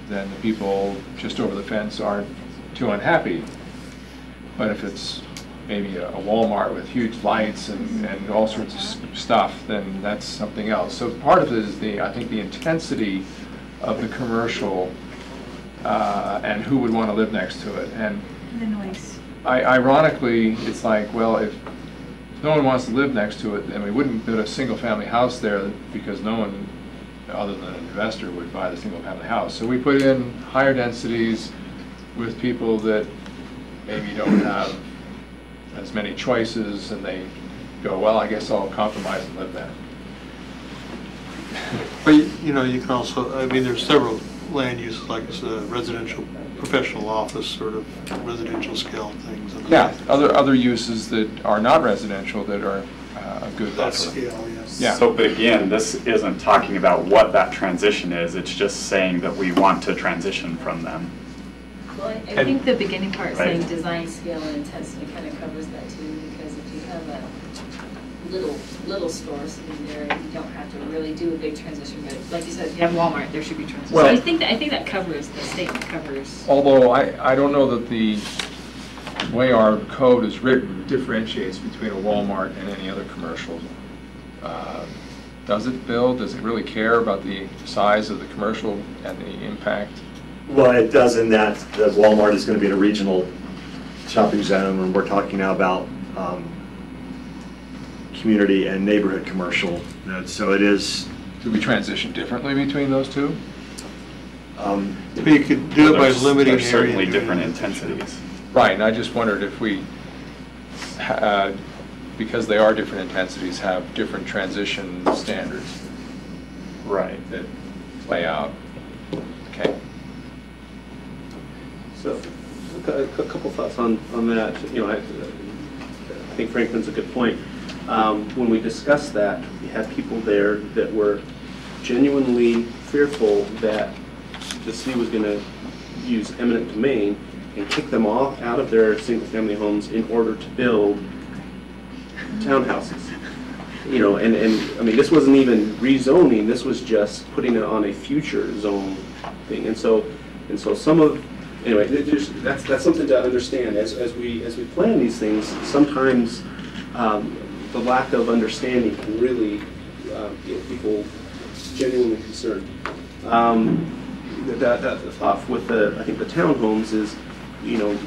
then the people just over the fence aren't too unhappy. But if it's maybe a Walmart with huge lights and all sorts of stuff, then that's something else. So part of it is I think the intensity of the commercial and who would want to live next to it. And The noise. ironically, it's like, well, if no one wants to live next to it, then we wouldn't build a single-family house there because no one, other than an investor, would buy the single-family house. So we put in higher densities with people that maybe don't have as many choices, and they go, well, I guess I'll compromise and live there. But, you know, you can also, I mean, there's several land uses, like it's a residential, professional office, sort of residential scale things. Yeah, other uses that are not residential that are a good buffer. Scale, yes. Yeah. So, but again, this isn't talking about what that transition is, it's just saying that we want to transition from them. Well, I think the beginning part Right. saying design, scale, and intensity kind of covers that too, because if you have a little stores in there, you don't have to really do a big transition, but like you said, if you have Walmart, there should be transition. Well, so I think that covers, the statement covers. Although I don't know that the way our code is written differentiates between a Walmart and any other commercial. Does it, Bill? Does it really care about the size of the commercial and the impact? Well, it does in that the Walmart is going to be in a regional shopping zone, and we're talking now about community and neighborhood commercial. So it is. Do we transition differently between those two? But you could do it by limiting area. There's certainly different intensities. Right, and I just wondered if we, because they are different intensities, have different transition standards. Right. That play out. Okay. So, a couple thoughts on that. You know, I think Franklin's a good point. When we discussed that, we had people there that were genuinely fearful that the city was going to use eminent domain and kick them all out of their single-family homes in order to build townhouses. You know, and I mean, this wasn't even rezoning. This was just putting it on a future zone thing. And so some of, anyway, that's something to understand as we plan these things. Sometimes the lack of understanding can really get people genuinely concerned. That thought with I think the townhomes is, you know,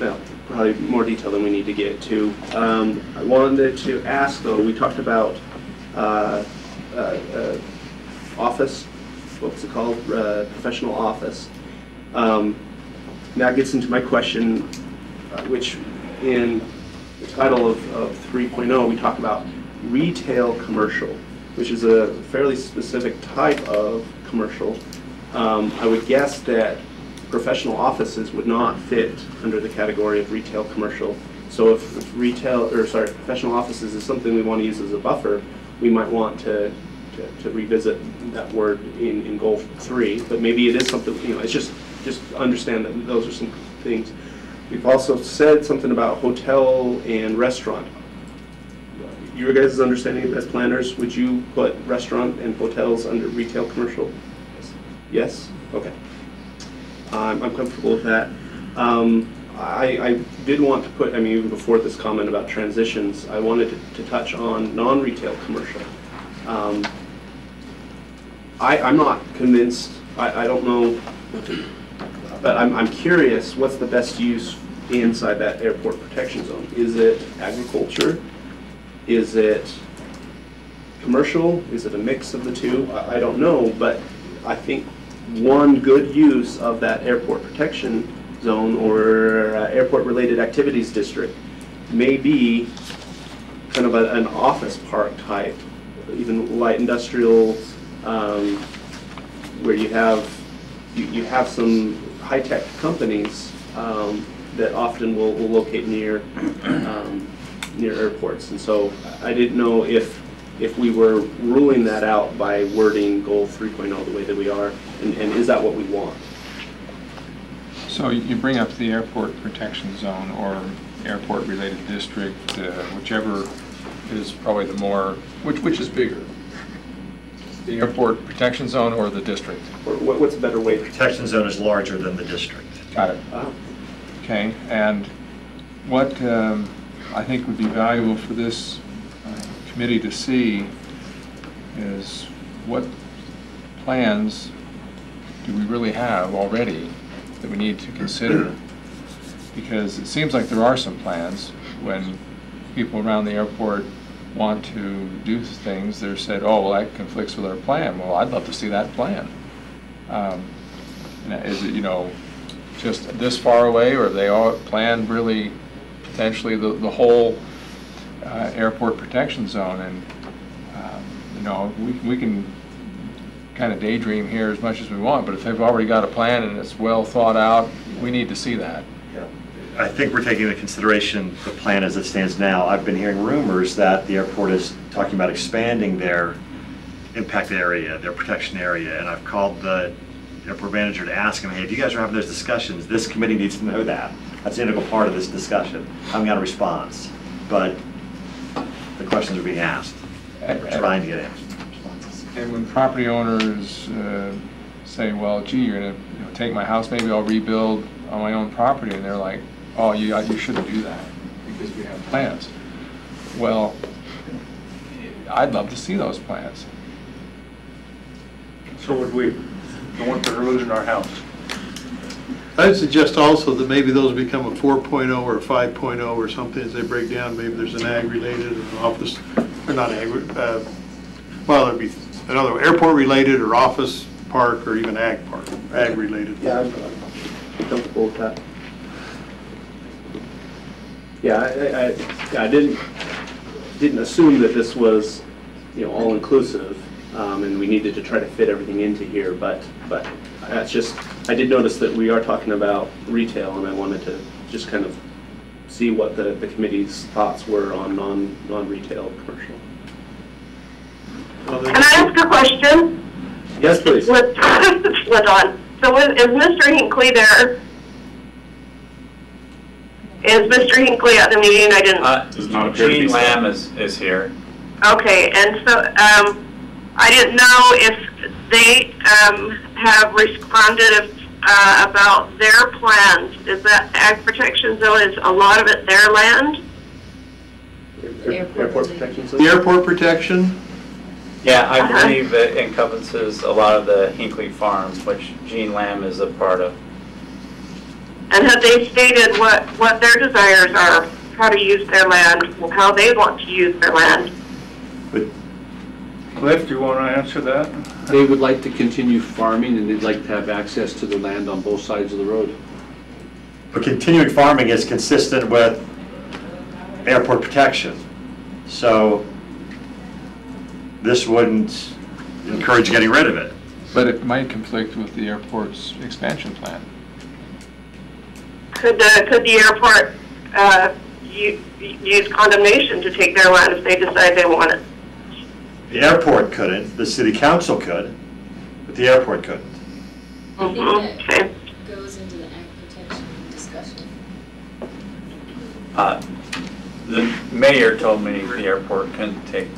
well, probably more detail than we need to get to. I wanted to ask though, we talked about office, what's it called, professional office. Now gets into my question, which in the title of 3.0, we talk about retail commercial, which is a fairly specific type of commercial. I would guess that professional offices would not fit under the category of retail commercial. So if professional offices is something we want to use as a buffer, we might want to revisit that word in goal 3. But maybe it is something, you know, it's just understand that those are some things. We've also said something about hotel and restaurant. Your guys' understanding as planners, would you put restaurant and hotels under retail commercial? Yes? Okay. I'm comfortable with that. I did want to put, I mean, even before this comment about transitions, I wanted to touch on non-retail commercial. I'm not convinced, I don't know, but I'm curious, what's the best use inside that airport protection zone? Is it agriculture? Is it commercial? Is it a mix of the two? I don't know, but I think one good use of that airport protection zone or airport-related activities district may be kind of an office park type, even light industrial, where you have some high-tech companies that often will locate near airports. And so I didn't know if we were ruling that out by wording goal 3.0 the way that we are, and is that what we want? So you bring up the airport protection zone or airport-related district, whichever is probably the more, which is bigger? The airport protection zone or the district? Or what's a better way? The protection zone is larger than the district. Got it. Okay, and what I think would be valuable for this committee to see is what plans do we really have already that we need to consider? Because it seems like there are some plans. When people around the airport want to do things, they're said, oh, well, that conflicts with our plan. Well, I'd love to see that plan. Is it, you know, just this far away, or have they all planned really potentially the whole airport protection zone? And you know, we can kind of daydream here as much as we want, but if they've already got a plan and it's well thought out, we need to see that. Yeah. I think we're taking into consideration the plan as it stands now. I've been hearing rumors that the airport is talking about expanding their impact area, their protection area, and I've called the airport manager to ask him, hey, if you guys are having those discussions, this committee needs to know that. That's an integral part of this discussion. I haven't got a response, but the questions are being asked. We're trying to get answers. And when property owners say, well, gee, you're going to take my house, maybe I'll rebuild on my own property, and they're like, oh, you shouldn't do that because we have plans. Well, I'd love to see those plans. So would we, the ones that are losing our house? I'd suggest also that maybe those become a 4.0 or a 5.0 or something as they break down. Maybe there's an ag-related, an office, or not ag, well, there'd be another airport-related or office park or even ag park, ag-related. Yeah, I'm comfortable with that. Yeah, I didn't assume that this was, you know, all-inclusive, and we needed to try to fit everything into here, but that's just, I did notice that we are talking about retail, and I wanted to just kind of see what the committee's thoughts were on non-retail commercial. Can I ask a question? Yes, please. Ladon. So is Mr. Hinckley there? Is Mr. Hinckley at the meeting? I didn't. Gene Lamb is here. Okay, and so I didn't know if they have responded about their plans. Is that ag protection zone? Is a lot of it their land? Airport protection zone? The airport protection? Yeah, I believe it encompasses a lot of the Hinckley Farms, which Gene Lamb is a part of. And have they stated what their desires are, how to use their land, how they want to use their land? Cliff, do you want to answer that? They would like to continue farming, and they'd like to have access to the land on both sides of the road. But continuing farming is consistent with airport protection. So this wouldn't encourage getting rid of it. But it might conflict with the airport's expansion plan. Could the airport use condemnation to take their land if they decide they want it? The airport couldn't, the city council could, but the airport couldn't. I think that goes into the ag protection discussion. The mayor told me the airport couldn't take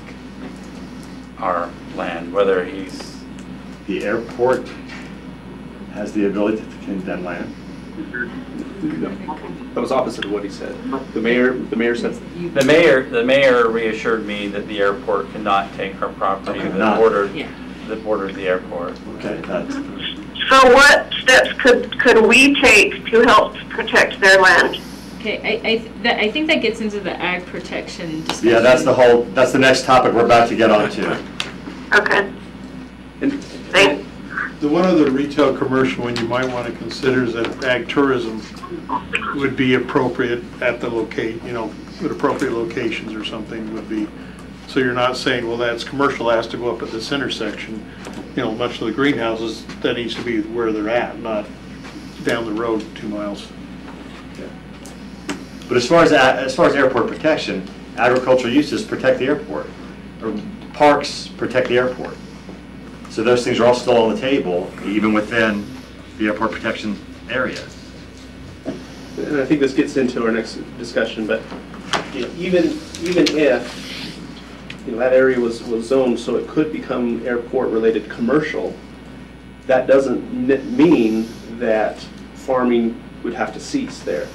our land, whether he's... The airport has the ability to condemn land. That was opposite of what he said. The mayor said. The mayor reassured me that the airport could not take our property that bordered the airport. Okay, that's... So what steps could we take to help protect their land? Okay, I think that gets into the ag protection discussion. Yeah, that's the next topic we're about to get onto. Okay. The one other retail commercial one you might want to consider is that ag tourism would be appropriate at the at appropriate locations or something would be. So you're not saying, well, that's commercial, has to go up at this intersection. Much of the greenhouses, that needs to be where they're at, not down the road 2 miles. But as far as airport protection, agricultural uses protect the airport, or parks protect the airport. So those things are all still on the table, even within the airport protection area. And I think this gets into our next discussion, but even if that area was zoned so it could become airport-related commercial, that doesn't mean that farming would have to cease there.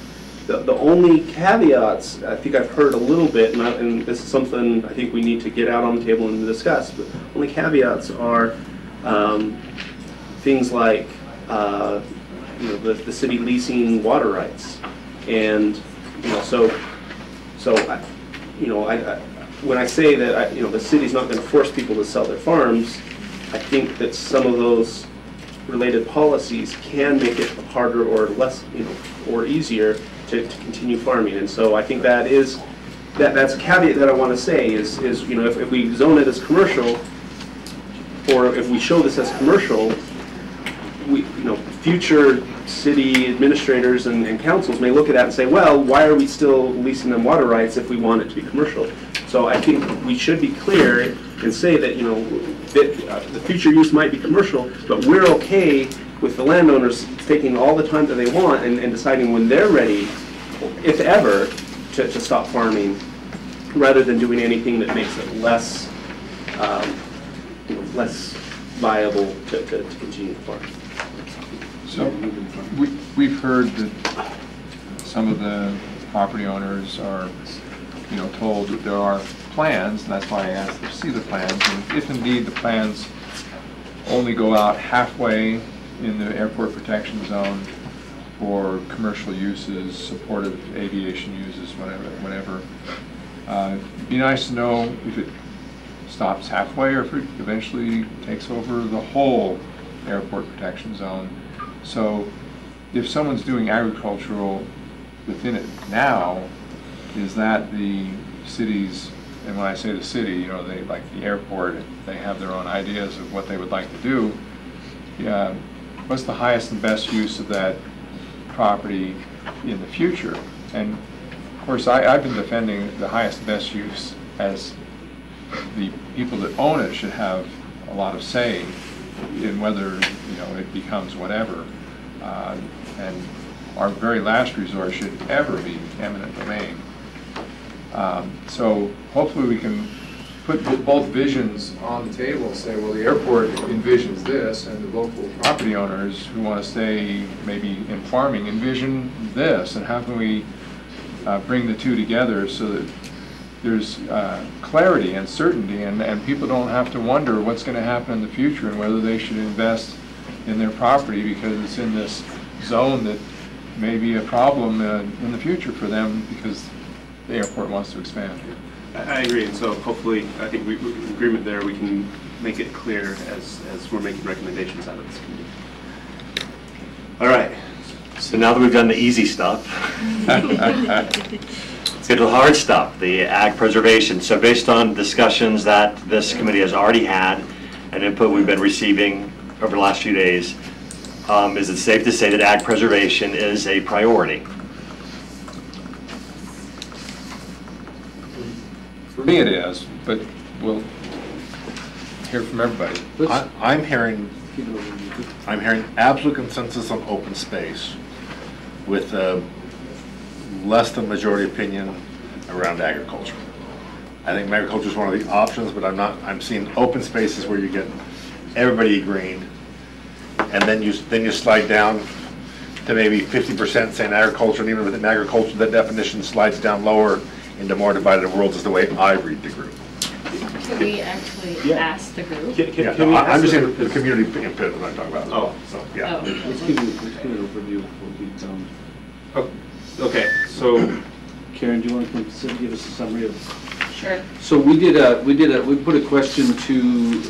The only caveats, I think I've heard a little bit, and this is something I think we need to get out on the table and discuss, but only caveats are things like the city leasing water rights. And, when I say that, the city's not going to force people to sell their farms, I think that some of those related policies can make it harder or less, or easier to continue farming. And so I think that's a caveat that I want to say is if we zone it as commercial, or if we show this as commercial, future city administrators and councils may look at that and say, well, why are we still leasing them water rights if we want it to be commercial? So I think we should be clear and say that, the future use might be commercial, but we're okay with the landowners taking all the time that they want and deciding when they're ready, if ever, to stop farming, rather than doing anything that makes it less viable to continue to farm. So we've heard that some of the property owners are, told that there are plans, and that's why I asked to see the plans. And if indeed the plans only go out halfway in the airport protection zone for commercial uses, supportive aviation uses, whatever, it'd be nice to know if it stops halfway or if it eventually takes over the whole airport protection zone. So if someone's doing agricultural within it now, is that the city's, and when I say the city, they, like the airport, they have their own ideas of what they would like to do. Yeah, what's the highest and best use of that property in the future? And of course, I've been defending the highest and best use as the people that own it should have a lot of say in whether it becomes whatever, and our very last resort should ever be eminent domain. So hopefully we can put both visions on the table and say, well, the airport envisions this, and the local property owners who want to stay maybe in farming envision this, and how can we bring the two together so that there's clarity and certainty, and people don't have to wonder what's going to happen in the future and whether they should invest in their property because it's in this zone that may be a problem in the future for them because the airport wants to expand. I agree, and so hopefully, I think we agreement there, we can make it clear as we're making recommendations out of this committee. All right, so now that we've done the easy stuff, let's get to the hard stuff, the ag preservation. So based on discussions that this committee has already had and input we've been receiving over the last few days, is it safe to say that ag preservation is a priority? For me it is, but we'll hear from everybody. I'm hearing absolute consensus on open space with less than majority opinion around agriculture. I think agriculture is one of the options, but I'm seeing open spaces where you get everybody agreeing, and then you slide down to maybe 50% saying agriculture, and even within agriculture, that definition slides down lower into more divided worlds is the way I read the group. Can we actually ask the group? I'm just saying the community input when I'm talking about. Oh, so yeah. Oh. Let's give an overview of what we've done. Oh, okay, so Karen, do you want to give us a summary of? Sure. So we put a question to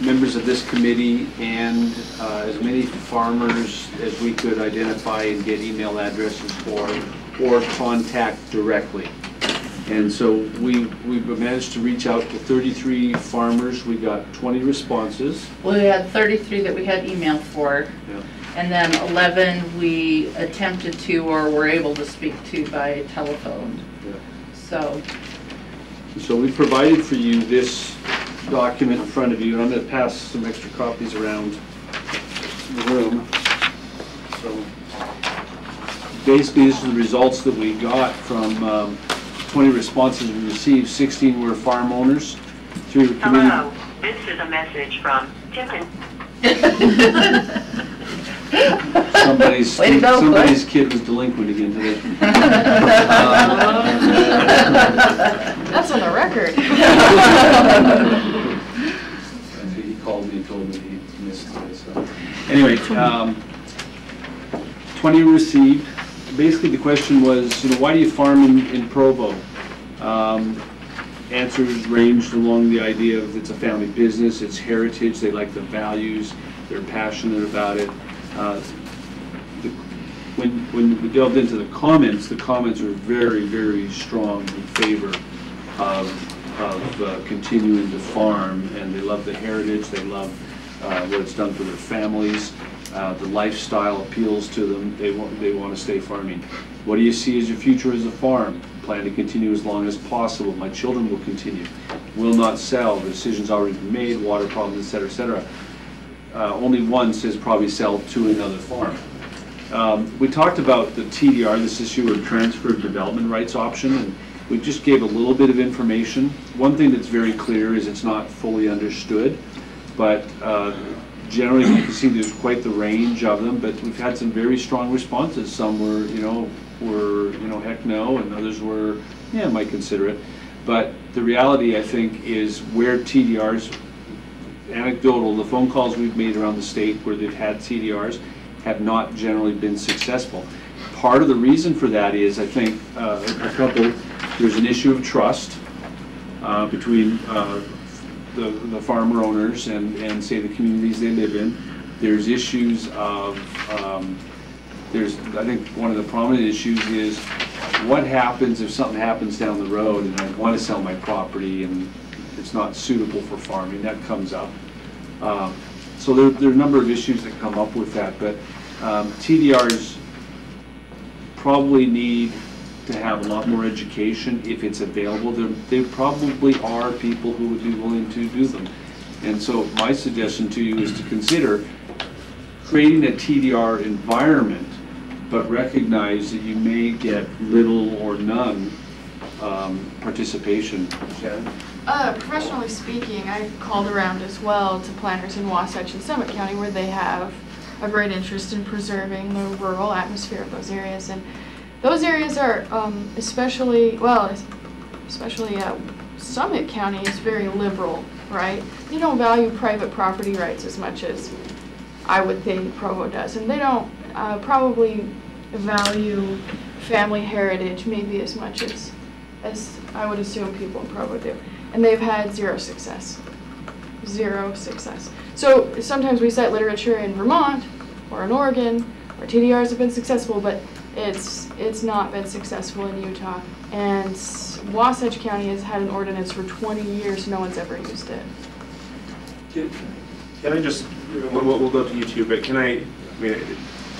members of this committee and as many farmers as we could identify and get email addresses for or contact directly. And so we've managed to reach out to 33 farmers. We got 20 responses. Well, we had 33 that we had email for, yeah. And then 11 we attempted to or were able to speak to by telephone. Yeah. So we provided for you this document in front of you, and I'm going to pass some extra copies around the room. So basically, these are the results that we got from 20 responses we received. 16 were farm owners. 3 were community. Hello, this is a message from Tiffin. Somebody's kid was delinquent again today. That's on the record. He called me and told me he missed it. So. Anyway, funding received. Basically, the question was, why do you farm in Provo? Answers ranged along the idea of it's a family business, it's heritage, they like the values, they're passionate about it. When we delved into the comments are very, very strong in favor of continuing to farm, and they love the heritage, they love what it's done for their families. The lifestyle appeals to them. They want to stay farming. What do you see as your future as a farm? Plan to continue as long as possible. My children will continue. Will not sell. The decision's already been made. Water problems, et cetera, et cetera. Only one says probably sell to another farm. We talked about the TDR, this issue of transfer of development rights option, and we just gave a little bit of information. One thing that's very clear is it's not fully understood, but generally you can see there's quite the range of them, but we've had some very strong responses. Some were, heck no, and others were, yeah, might consider it. But the reality, I think, is where TDRs, anecdotal, the phone calls we've made around the state where they've had TDRs have not generally been successful. Part of the reason for that is, I think, there's an issue of trust between the farmer owners and say the communities they live in. There's issues of, I think one of the prominent issues is what happens if something happens down the road and I want to sell my property and it's not suitable for farming. That comes up. So there are a number of issues that come up with that, but TDRs probably need to have a lot more education if it's available. There probably are people who would be willing to do them. And so my suggestion to you is to consider creating a TDR environment, but recognize that you may get little or none participation. Shannon? Professionally speaking, I called around as well to planners in Wasatch and Summit County where they have a great interest in preserving the rural atmosphere of those areas. And those areas are especially Summit County is very liberal, right? They don't value private property rights as much as I would think Provo does. And they don't probably value family heritage maybe as much as I would assume people in Provo do. And they've had zero success. Zero success. So sometimes we cite literature in Vermont or in Oregon where TDRs have been successful, but it's not been successful in Utah. And Wasatch County has had an ordinance for 20 years. No one's ever used it. Can I just, we'll go to you too, but to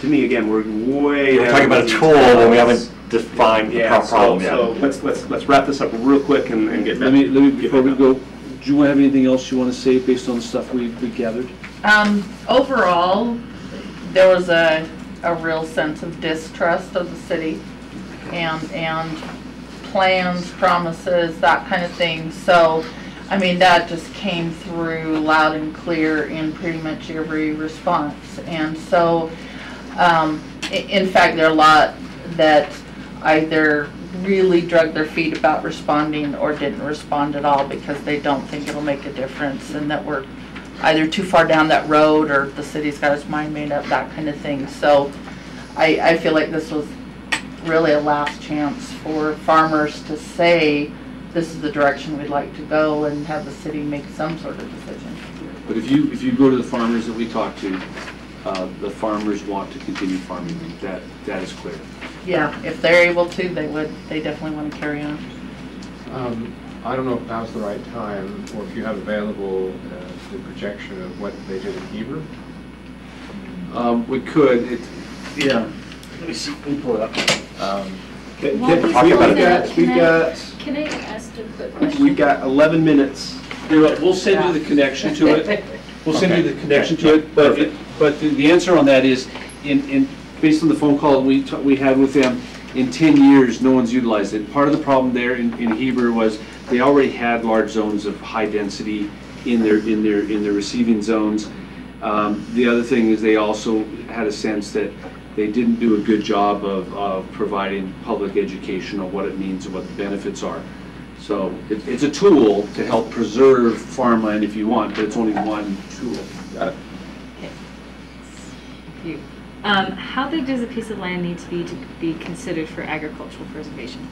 me, again, we're way We're talking about a tool and we haven't defined the problem yet. So let's wrap this up real quick and get back. Let me before we go, do you have anything else you want to say based on the stuff we gathered? Overall, there was a real sense of distrust of the city and plans, promises, that kind of thing. So, I mean, that just came through loud and clear in pretty much every response. And so, in fact, there are a lot that either really drug their feet about responding or didn't respond at all because they don't think it'll make a difference and that we're either too far down that road or the city's got its mind made up, that kind of thing. So I feel like this was really a last chance for farmers to say this is the direction we'd like to go and have the city make some sort of decision. But if you go to the farmers that we talk to, the farmers want to continue farming. That is clear. Yeah, if they're able to, they definitely want to carry on. I don't know if now's the right time, or if you have available the projection of what they did in Heber. We could. Yeah. Let me see. Let me pull it up. Can I ask a quick question? We've got 11 minutes. We'll send you the connection to it. We'll send you the connection to it. But the answer on that is, based on the phone call we had with them, in 10 years, no one's utilized it. Part of the problem there in Heber was they already had large zones of high density in their receiving zones. The other thing is they also had a sense that they didn't do a good job of providing public education on what it means and what the benefits are. So it's a tool to help preserve farmland if you want, but it's only one tool. Got it. Thank you. How big does a piece of land need to be considered for agricultural preservation?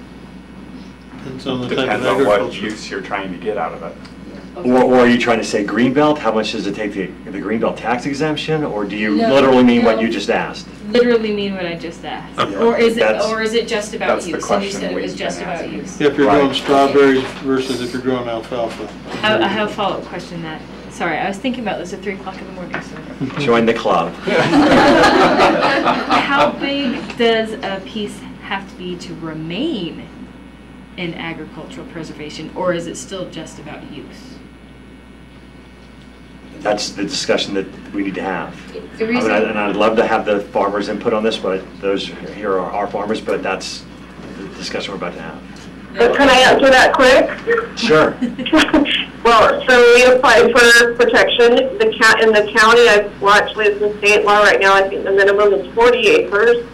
Depends on the type of Depends on what agriculture. use you're trying to get out of it. Or are you trying to say greenbelt? How much does it take the greenbelt tax exemption? Or do you No, literally mean what no. you just asked? Literally mean what I just asked, Okay. or is That's- it just about that's the use? And you question said it was we've just been about asking. use. If you're Right. growing strawberries versus if you're growing alfalfa. I have a follow-up question. That sorry, I was thinking about this at 3 o'clock in the morning. So. Join the club. How big does a piece have to be to remain in agricultural preservation, or is it still just about use? That's the discussion that we need to have. The reason- And I'd love to have the farmers' input on this, but those here are our farmers, but that's the discussion we're about to have. But can I answer that quick? Sure. Well, so we applied for protection. In the county, well, actually it's in state law right now. I think the minimum is 40 acres.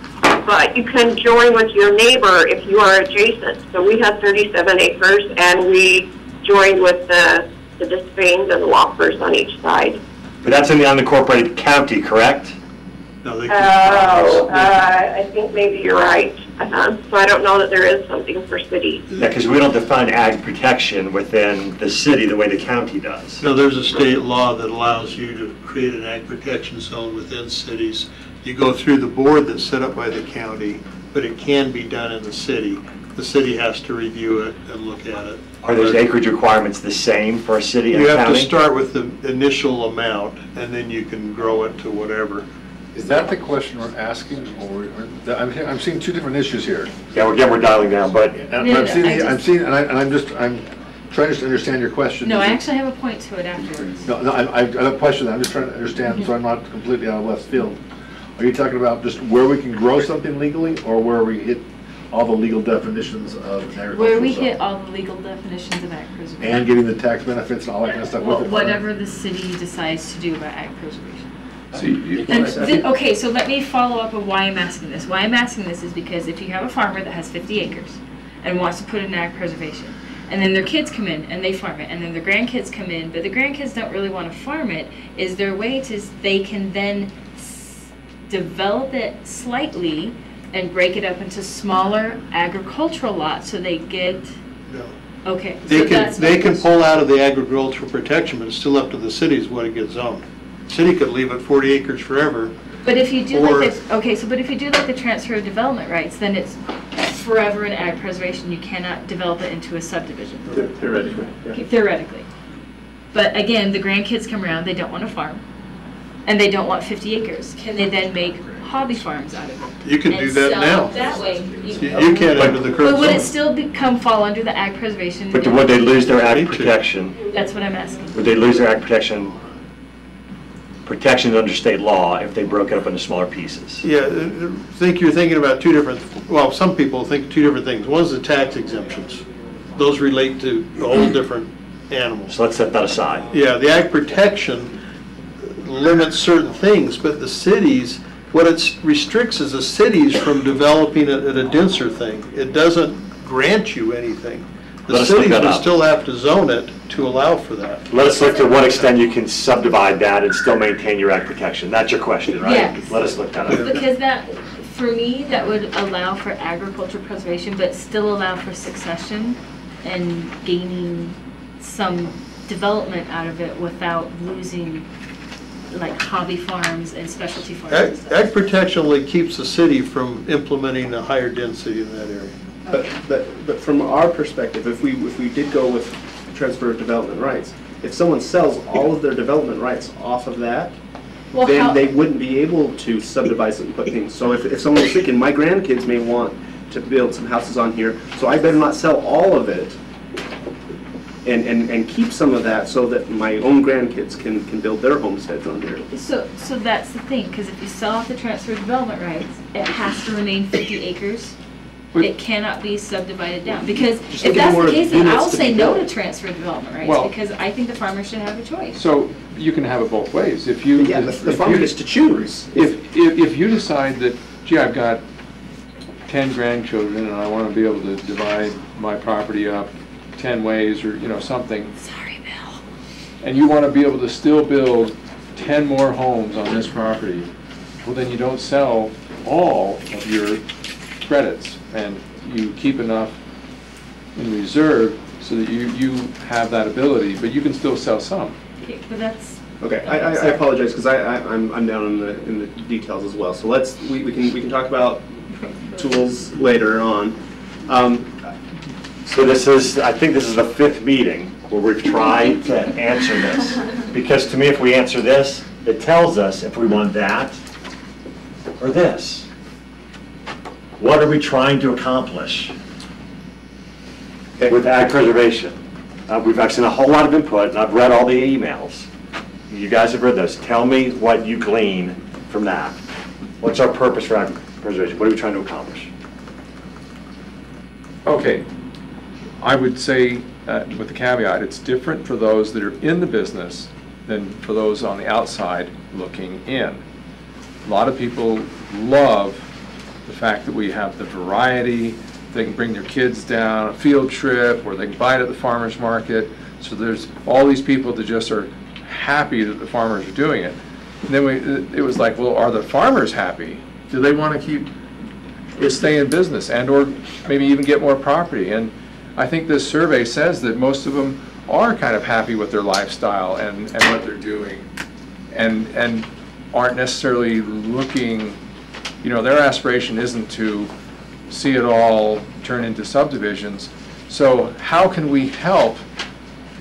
But you can join with your neighbor if you are adjacent. So we have 37 acres, and we joined with the Despains and the Whoppers on each side. But that's in the unincorporated county, correct? No, they I think maybe you're right. So I don't know that there is something for city. Yeah, because we don't define ag protection within the city the way the county does. No, there's a state law that allows you to create an ag protection zone within cities. You go through the board that's set up by the county, but it can be done in the city. The city has to review it and look at it. Are those acreage requirements the same for a city and You a have to county? start with the initial amount, and then you can grow it to whatever. Is that the question we're asking, or, I'm seeing two different issues here. Yeah, again, we're dialing down, but. And I'm seeing, I'm trying to understand your question. No, I actually have a point to it afterwards. No, I have a question, I'm just trying to understand, so I'm not completely out of left field. Are you talking about just where we can grow something legally, or where we hit all the legal definitions of agricultural Where we stuff? hit all the legal definitions of ag preservation. And getting the tax benefits and all that kind of stuff with it? Whatever the city decides to do about ag preservation. See, Okay, so let me follow up on why I'm asking this. Why I'm asking this is because if you have a farmer that has 50 acres and wants to put in ag preservation, and then their kids come in and they farm it, and then their grandkids come in, but the grandkids don't really want to farm it, is there a way to, they can then develop it slightly and break it up into smaller agricultural lots so they get, No. okay. They so can, that's they my can question. pull out of the agricultural protection, but it's still up to the cities what it gets zoned. City could leave it 40 acres forever. But if you do Or- like the, okay, so but if you do like the transfer of development rights, then it's forever in ag preservation. You cannot develop it into a subdivision. Theoretically, yeah. Okay, theoretically. But again, the grandkids come around, they don't want to farm, and they don't want 50 acres. Can they then make hobby farms out of it? You can And do that sell now. it that way. You can't under the current But would it zone. still fall under the ag preservation? But would they lose their ag protection? That's what I'm asking. Would they lose their ag protection under state law if they broke it up into smaller pieces? Yeah, think you're thinking about two different, well, some people think two different things. One is the tax exemptions. Those relate to a whole different animals. So let's set that aside. Yeah, the ag protection limits certain things, but the cities, what it restricts is the cities from developing it at a denser thing. It doesn't grant you anything. The Let us look cities that will up. still have to zone it to allow for that. Let us look to what extent you can subdivide that and still maintain your ag protection. That's your question, right? Yes. Let us look that up. Because that, for me, that would allow for agricultural preservation, but still allow for succession and gaining some development out of it without losing like hobby farms and specialty farms and stuff. Ag protection only keeps the city from implementing a higher density in that area. But from our perspective, if we did go with transfer of development rights, if someone sells all of their development rights off of that, Well, then how- they wouldn't be able to subdivide and put things. So if someone was thinking, my grandkids may want to build some houses on here, so I better not sell all of it and keep some of that so that my own grandkids can build their homesteads on here. So that's the thing, because if you sell off the transfer of development rights, it has to remain 50 acres. It cannot be subdivided down, because Just if think of that's more the case, then units I'll to say be no built. to transfer of development rights, Well- because I think the farmer should have a choice. So you can have it both ways. If you, Yeah, the farmer gets to choose. If you decide that, gee, I've got 10 grandchildren and I want to be able to divide my property up 10 ways or, something. Sorry, Bill. And you want to be able to still build 10 more homes on this property, well, then you don't sell all of your credits, and you keep enough in reserve so that you have that ability, but you can still sell some. Okay, but that's. Okay, I apologize because I'm down in the details as well. So we can talk about tools later on. So I think this is the 5th meeting where we've tried to answer this. Because to me, if we answer this, it tells us if we want that or this. What are we trying to accomplish with ag preservation? We've seen a whole lot of input, and I've read all the emails. You guys have read those. Tell me what you glean from that. What's our purpose for ag preservation? What are we trying to accomplish? Okay, I would say, with the caveat, it's different for those that are in the business than for those on the outside looking in. A lot of people love the fact that we have the variety. They can bring their kids down a field trip, or they can buy it at the farmer's market. So there's all these people that just are happy that the farmers are doing it. And then it was like, well, are the farmers happy? Do they want to stay in business and or maybe even get more property? And I think this survey says that most of them are kind of happy with their lifestyle and what they're doing, and aren't necessarily looking, their aspiration isn't to see it all turn into subdivisions. So how can we help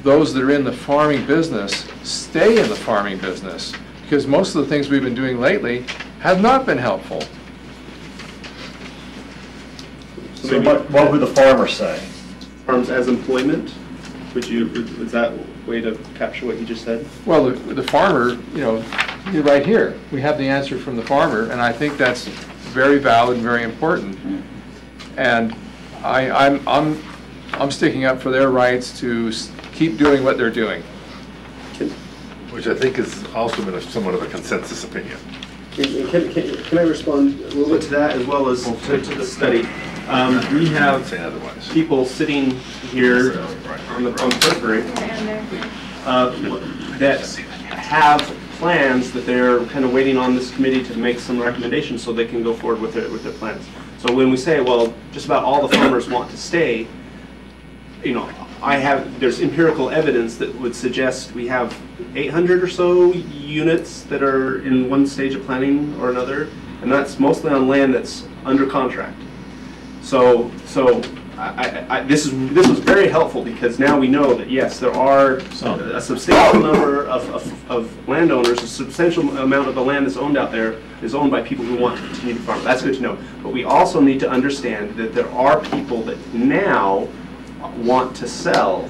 those that are in the farming business stay in the farming business? Because most of the things we've been doing lately have not been helpful. So what would the farmer say? Farms as employment? Is that a way to capture what you just said? Well, the farmer, right here, we have the answer from the farmer, and I think that's very valid and very important. And I'm sticking up for their rights to keep doing what they're doing. Which I think has also been somewhat of a consensus opinion. Can I respond a little bit to that as well as to the study? We have people sitting here on the periphery that have plans that they're kind of waiting on this committee to make some recommendations so they can go forward with their plans. So when we say, well, just about all the farmers want to stay, there's empirical evidence that would suggest we have 800 or so units that are in one stage of planning or another, and that's mostly on land that's under contract. So this was very helpful because now we know that yes, there are a substantial number of landowners, a substantial amount of the land that's owned out there is owned by people who want to continue to farm. That's good to know. But we also need to understand that there are people that now want to sell.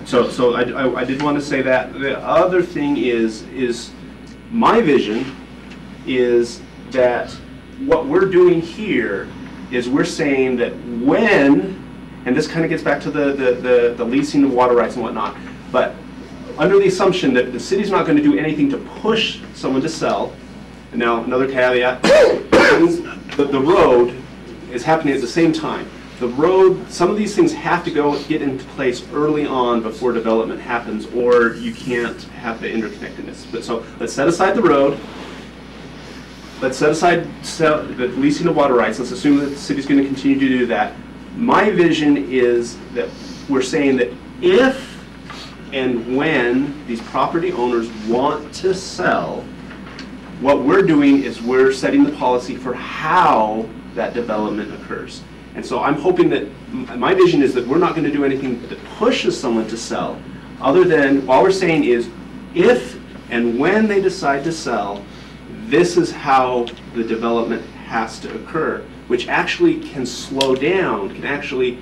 So I did want to say that. The other thing is my vision is that what we're doing here is we're saying that when, and this kind of gets back to the leasing of water rights and whatnot, but under the assumption that the city's not going to do anything to push someone to sell, and now another caveat, the road is happening at the same time. The road, some of these things have to get into place early on before development happens, or you can't have the interconnectedness. But so let's set aside the road. Let's set aside the leasing of water rights. Let's assume that the city's going to continue to do that. My vision is that we're saying that if and when these property owners want to sell, what we're doing is we're setting the policy for how that development occurs. And so I'm hoping that, my vision is that we're not going to do anything that pushes someone to sell, other than, all we're saying is, if and when they decide to sell, this is how the development has to occur, which actually can slow down, can actually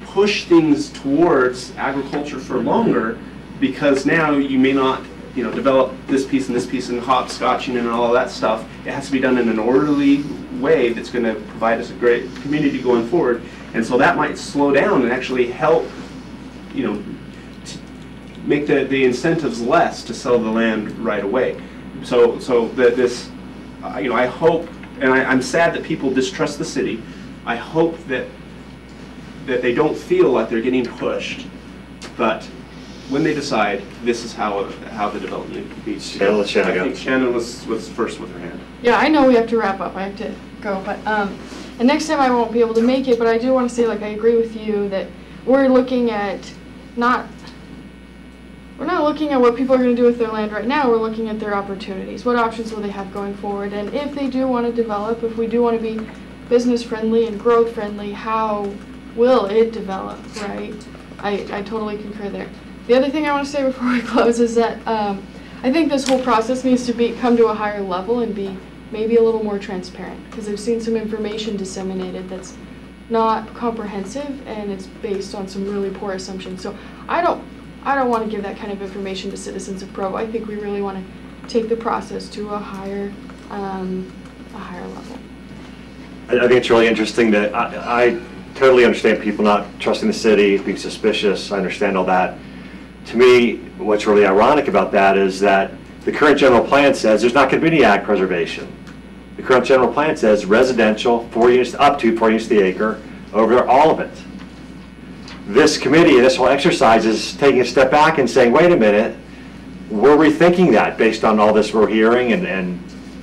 push things towards agriculture for longer, because now you may not develop this piece and hopscotching and all of that stuff. It has to be done in an orderly way that's going to provide us a great community going forward. And so that might slow down and actually help, make the incentives less to sell the land right away. So that this, I hope, and I'm sad that people distrust the city. I hope that they don't feel like they're getting pushed. But when they decide this is how the development needs to Shannon, go. let Shannon I go. think Shannon was first with her hand. Yeah, I know we have to wrap up. I have to go, but and next time I won't be able to make it. But I do want to say, like, I agree with you that we're looking at we're not looking at what people are going to do with their land right now. We're looking at their opportunities. What options will they have going forward? And if they do want to develop, if we do want to be business friendly and growth friendly, how will it develop, right? I totally concur there. The other thing I want to say before we close is that I think this whole process needs to come to a higher level and be maybe a little more transparent, because I've seen some information disseminated that's not comprehensive and it's based on some really poor assumptions. So I don't want to give that kind of information to citizens of Provo. I think we really want to take the process to a higher level. I think it's really interesting that I totally understand people not trusting the city, being suspicious. I understand all that. To me, what's really ironic about that is that the current general plan says there's not going to be any ag preservation. The current general plan says residential, 4 units up to 4 units to the acre, over there, all of it. This committee, this whole exercise is taking a step back and saying, wait a minute, we're rethinking that based on all this we're hearing and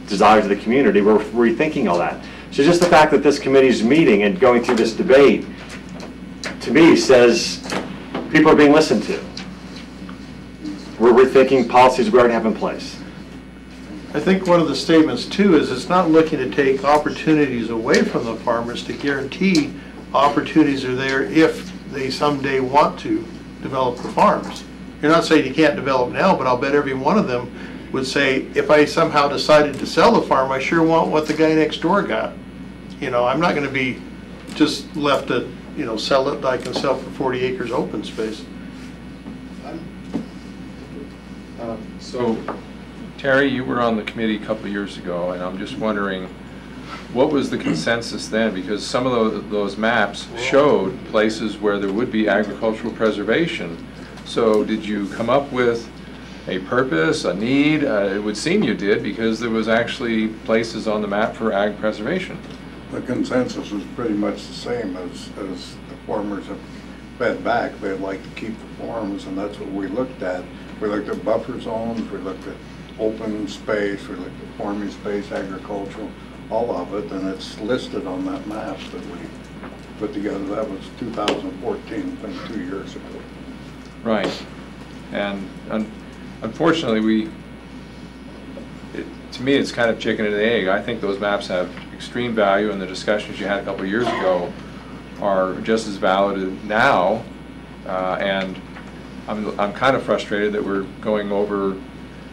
desires of the community. We're rethinking all that. So just the fact that this committee is meeting and going through this debate, to me, says people are being listened to. We're rethinking policies we already have in place. I think one of the statements too is it's not looking to take opportunities away from the farmers, to guarantee opportunities are there if they someday want to develop the farms. You're not saying you can't develop now, but I'll bet every one of them would say, if I somehow decided to sell the farm, I sure want what the guy next door got. You know, I'm not going to be just left to, you know, sell it. I can sell for 40 acres open space. So, Terry, you were on the committee a couple of years ago, and I'm just wondering, what was the consensus then? Because some of those maps showed places where there would be agricultural preservation. So did you come up with a purpose, a need? It would seem you did, because there was actually places on the map for ag preservation. The consensus is pretty much the same as the farmers have fed back. They'd like to keep the farms, and that's what we looked at. We looked at buffer zones, we looked at open space, we looked at farming space, agricultural, all of it, and it's listed on that map that we put together. That was 2014, I think 2 years ago. Right. And unfortunately, to me, it's kind of chicken and egg. I think those maps have extreme value, and the discussions you had a couple of years ago are just as valid now. And I'm kind of frustrated that we're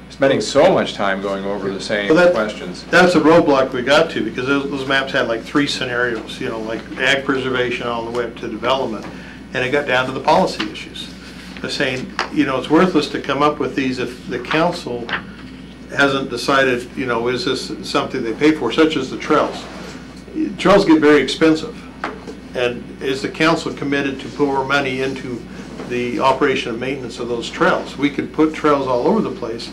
spending so much time going over the same questions. That's a roadblock we got to, because those maps had like 3 scenarios, you know, like ag preservation all the way up to development, and it got down to the policy issues. They're saying, you know, it's worthless to come up with these if the council hasn't decided, you know, is this something they pay for, such as the trails. Trails get very expensive, and is the council committed to pour money into the operation and maintenance of those trails? We could put trails all over the place.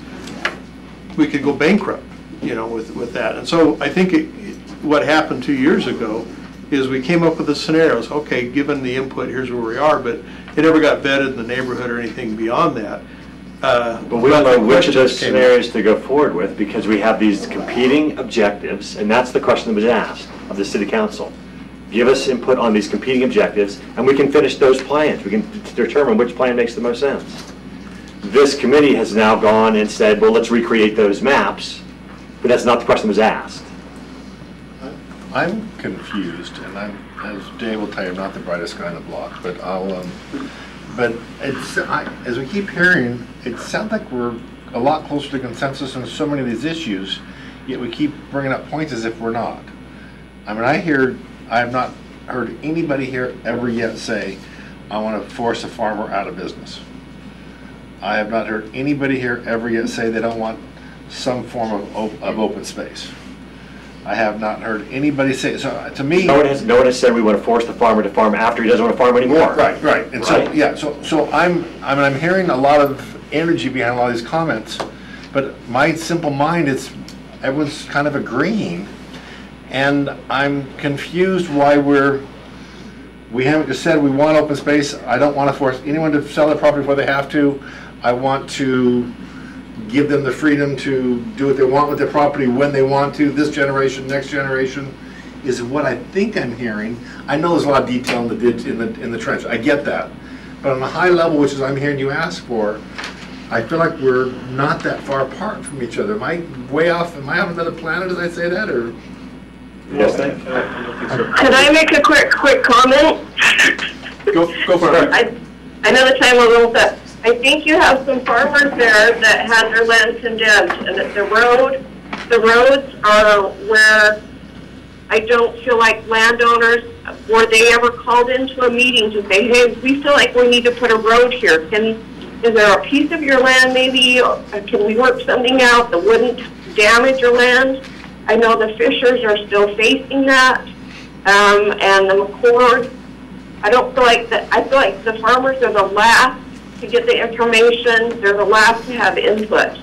We could go bankrupt, you know, with that. And so I think what happened 2 years ago is we came up with the scenarios. Okay, given the input, here's where we are, but it never got vetted in the neighborhood or anything beyond that. But we don't know which of those scenarios to go forward with, because we have these competing objectives, and that's the question that was asked of the city council. Give us input on these competing objectives, and we can finish those plans. We can determine which plan makes the most sense. This committee has now gone and said, well, let's recreate those maps, but that's not the question that was asked. I'm confused, and as Jay will tell you, I'm not the brightest guy on the block, but as we keep hearing, it sounds like we're a lot closer to consensus on so many of these issues, yet we keep bringing up points as if we're not. I mean, I have not heard anybody here ever yet say, I want to force a farmer out of business. I have not heard anybody here ever yet say they don't want some form of open space. I have not heard anybody say, so to me... No one has said we want to force the farmer to farm after he doesn't want to farm anymore. Right. And so, yeah, so I'm hearing a lot of energy behind a lot of these comments, but my simple mind is everyone's kind of agreeing, and I'm confused why we're we haven't just said we want open space. I don't want to force anyone to sell their property before they have to. I want to give them the freedom to do what they want with their property when they want to, this generation, next generation, is what I think I'm hearing. I know there's a lot of detail in the trench, I get that. But on a high level, which is I'm hearing you ask for, I feel like we're not that far apart from each other. Am I way off, am I on another planet as I say that, or? Yes, I don't think so. Could I make a quick comment? Go for it. I know the time a little bit. I think you have some farmers there that had their land condemned, and that the roads are where I don't feel like landowners, were they ever called into a meeting to say, hey, we feel like we need to put a road here. Is there a piece of your land maybe, or can we work something out that wouldn't damage your land? I know the fishers are still facing that, and the McCord. I don't feel like that. I feel like the farmers are the last to get the information. They're the last to have input.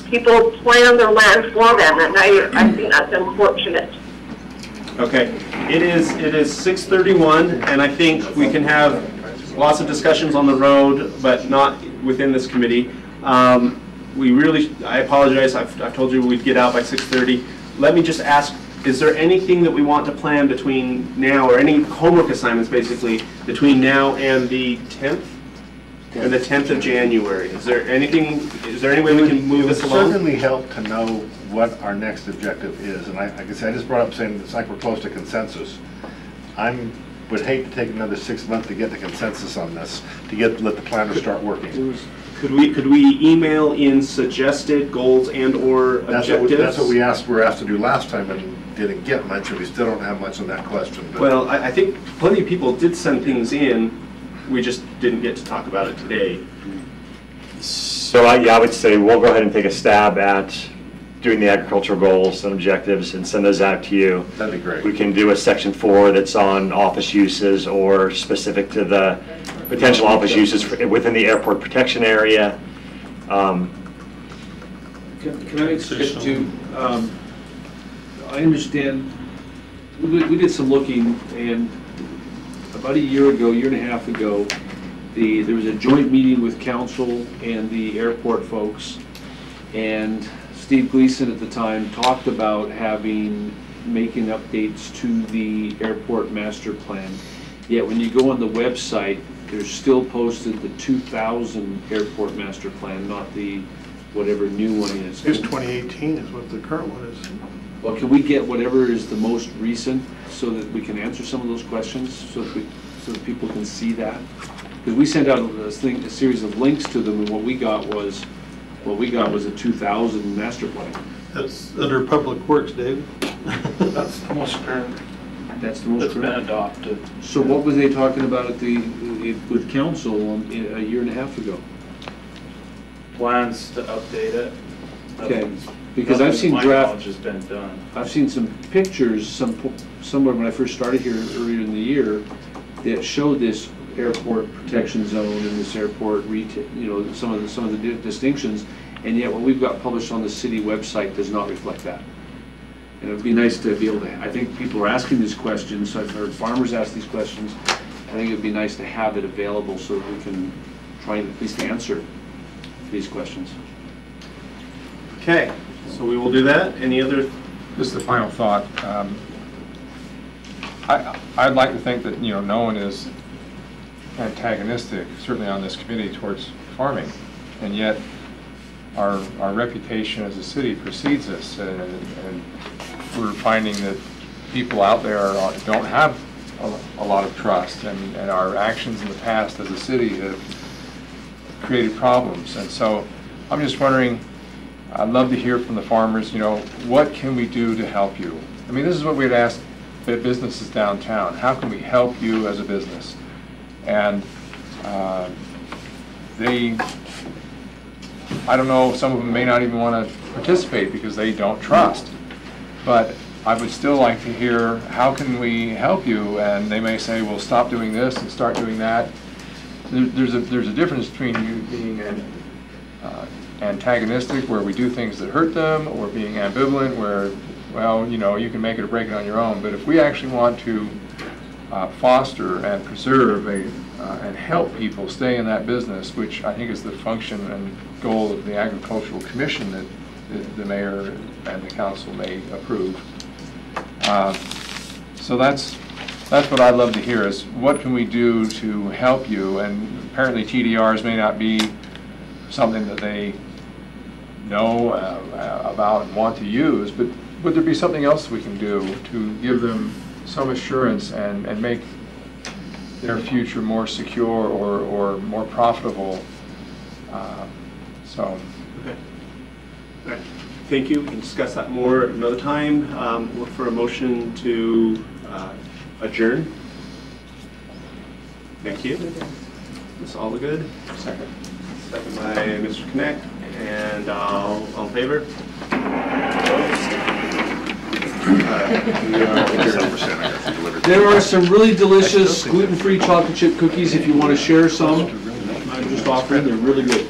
People plan their land for them, and I think that's unfortunate. Okay, it is 6:31, and I think we can have lots of discussions on the road, but not within this committee. I apologize. I've told you we'd get out by 6:30. Let me just ask, is there anything that we want to plan between now, or any homework assignments basically, between now and the 10th? And the 10th of January. Is there any way we can move this along? It would certainly help to know what our next objective is. And I can say, I just brought up saying it's like we're close to consensus. Would hate to take another 6 months to get the consensus on this, to let the planners start working. Could we email in suggested goals and or objectives? That's what we were asked to do last time and didn't get much, and we still don't have much on that question. But. Well, I think plenty of people did send things in. We just didn't get to talk about it today. So I would say we'll go ahead and take a stab at doing the agricultural goals and objectives and send those out to you. That'd be great. We can do a section 4 that's on office uses or specific to the potential office uses within the airport protection area. Can I get to, I understand, we did some looking, and about a year and a half ago, there was a joint meeting with council and the airport folks, and Steve Gleason at the time talked about making updates to the airport master plan. Yet when you go on the website, there's still posted the 2000 airport master plan, not the whatever new one is. It's 2018 is what the current one is. Well, can we get whatever is the most recent so that we can answer some of those questions, so that people can see that? Because we sent out a series of links to them, and what we got was a 2000 master plan. That's under Public Works, David. That's the most current. That's the most current. Been adopted. So what was they talking about with council a year and a half ago? Plans to update it. Okay, because I've seen draft. Has been done. I've seen some pictures somewhere when I first started here earlier in the year that showed this airport protection zone and this airport retail, some of the distinctions, and yet what we've got published on the city website does not reflect that. And it would be nice to be able to, I think people are asking these questions, so I've heard farmers ask these questions. I think it would be nice to have it available so that we can try and at least answer these questions. Okay, so we will do that. Any other? Just the final thought. I'd like to think that no one is antagonistic, certainly on this committee, towards farming, and yet our reputation as a city precedes us, and we're finding that people out there don't have a lot of trust, and our actions in the past as a city have created problems. And so I'm just wondering, I'd love to hear from the farmers, what can we do to help you? I mean, this is what we'd ask the businesses downtown. How can we help you as a business? And I don't know, some of them may not even want to participate because they don't trust. But I would still like to hear, how can we help you? And they may say, well, stop doing this and start doing that. There's a difference between you being antagonistic, where we do things that hurt them, or being ambivalent, where, well, you can make it or break it on your own. But if we actually want to foster and preserve and help people stay in that business, which I think is the function and goal of the Agricultural Commission that the mayor and the council may approve. So that's what I'd love to hear, is what can we do to help you? And apparently TDRs may not be something that they know about and want to use, but would there be something else we can do to give them some assurance and make their future more secure or more profitable? Okay. All right. Thank you. We can discuss that more another time. Look for a motion to adjourn. Thank you. Ms. Allgood. Second. Second by Mr. Connect. And all in favor? There are some really delicious gluten-free chocolate chip cookies if you want to share some. I'm just offering, they're really good.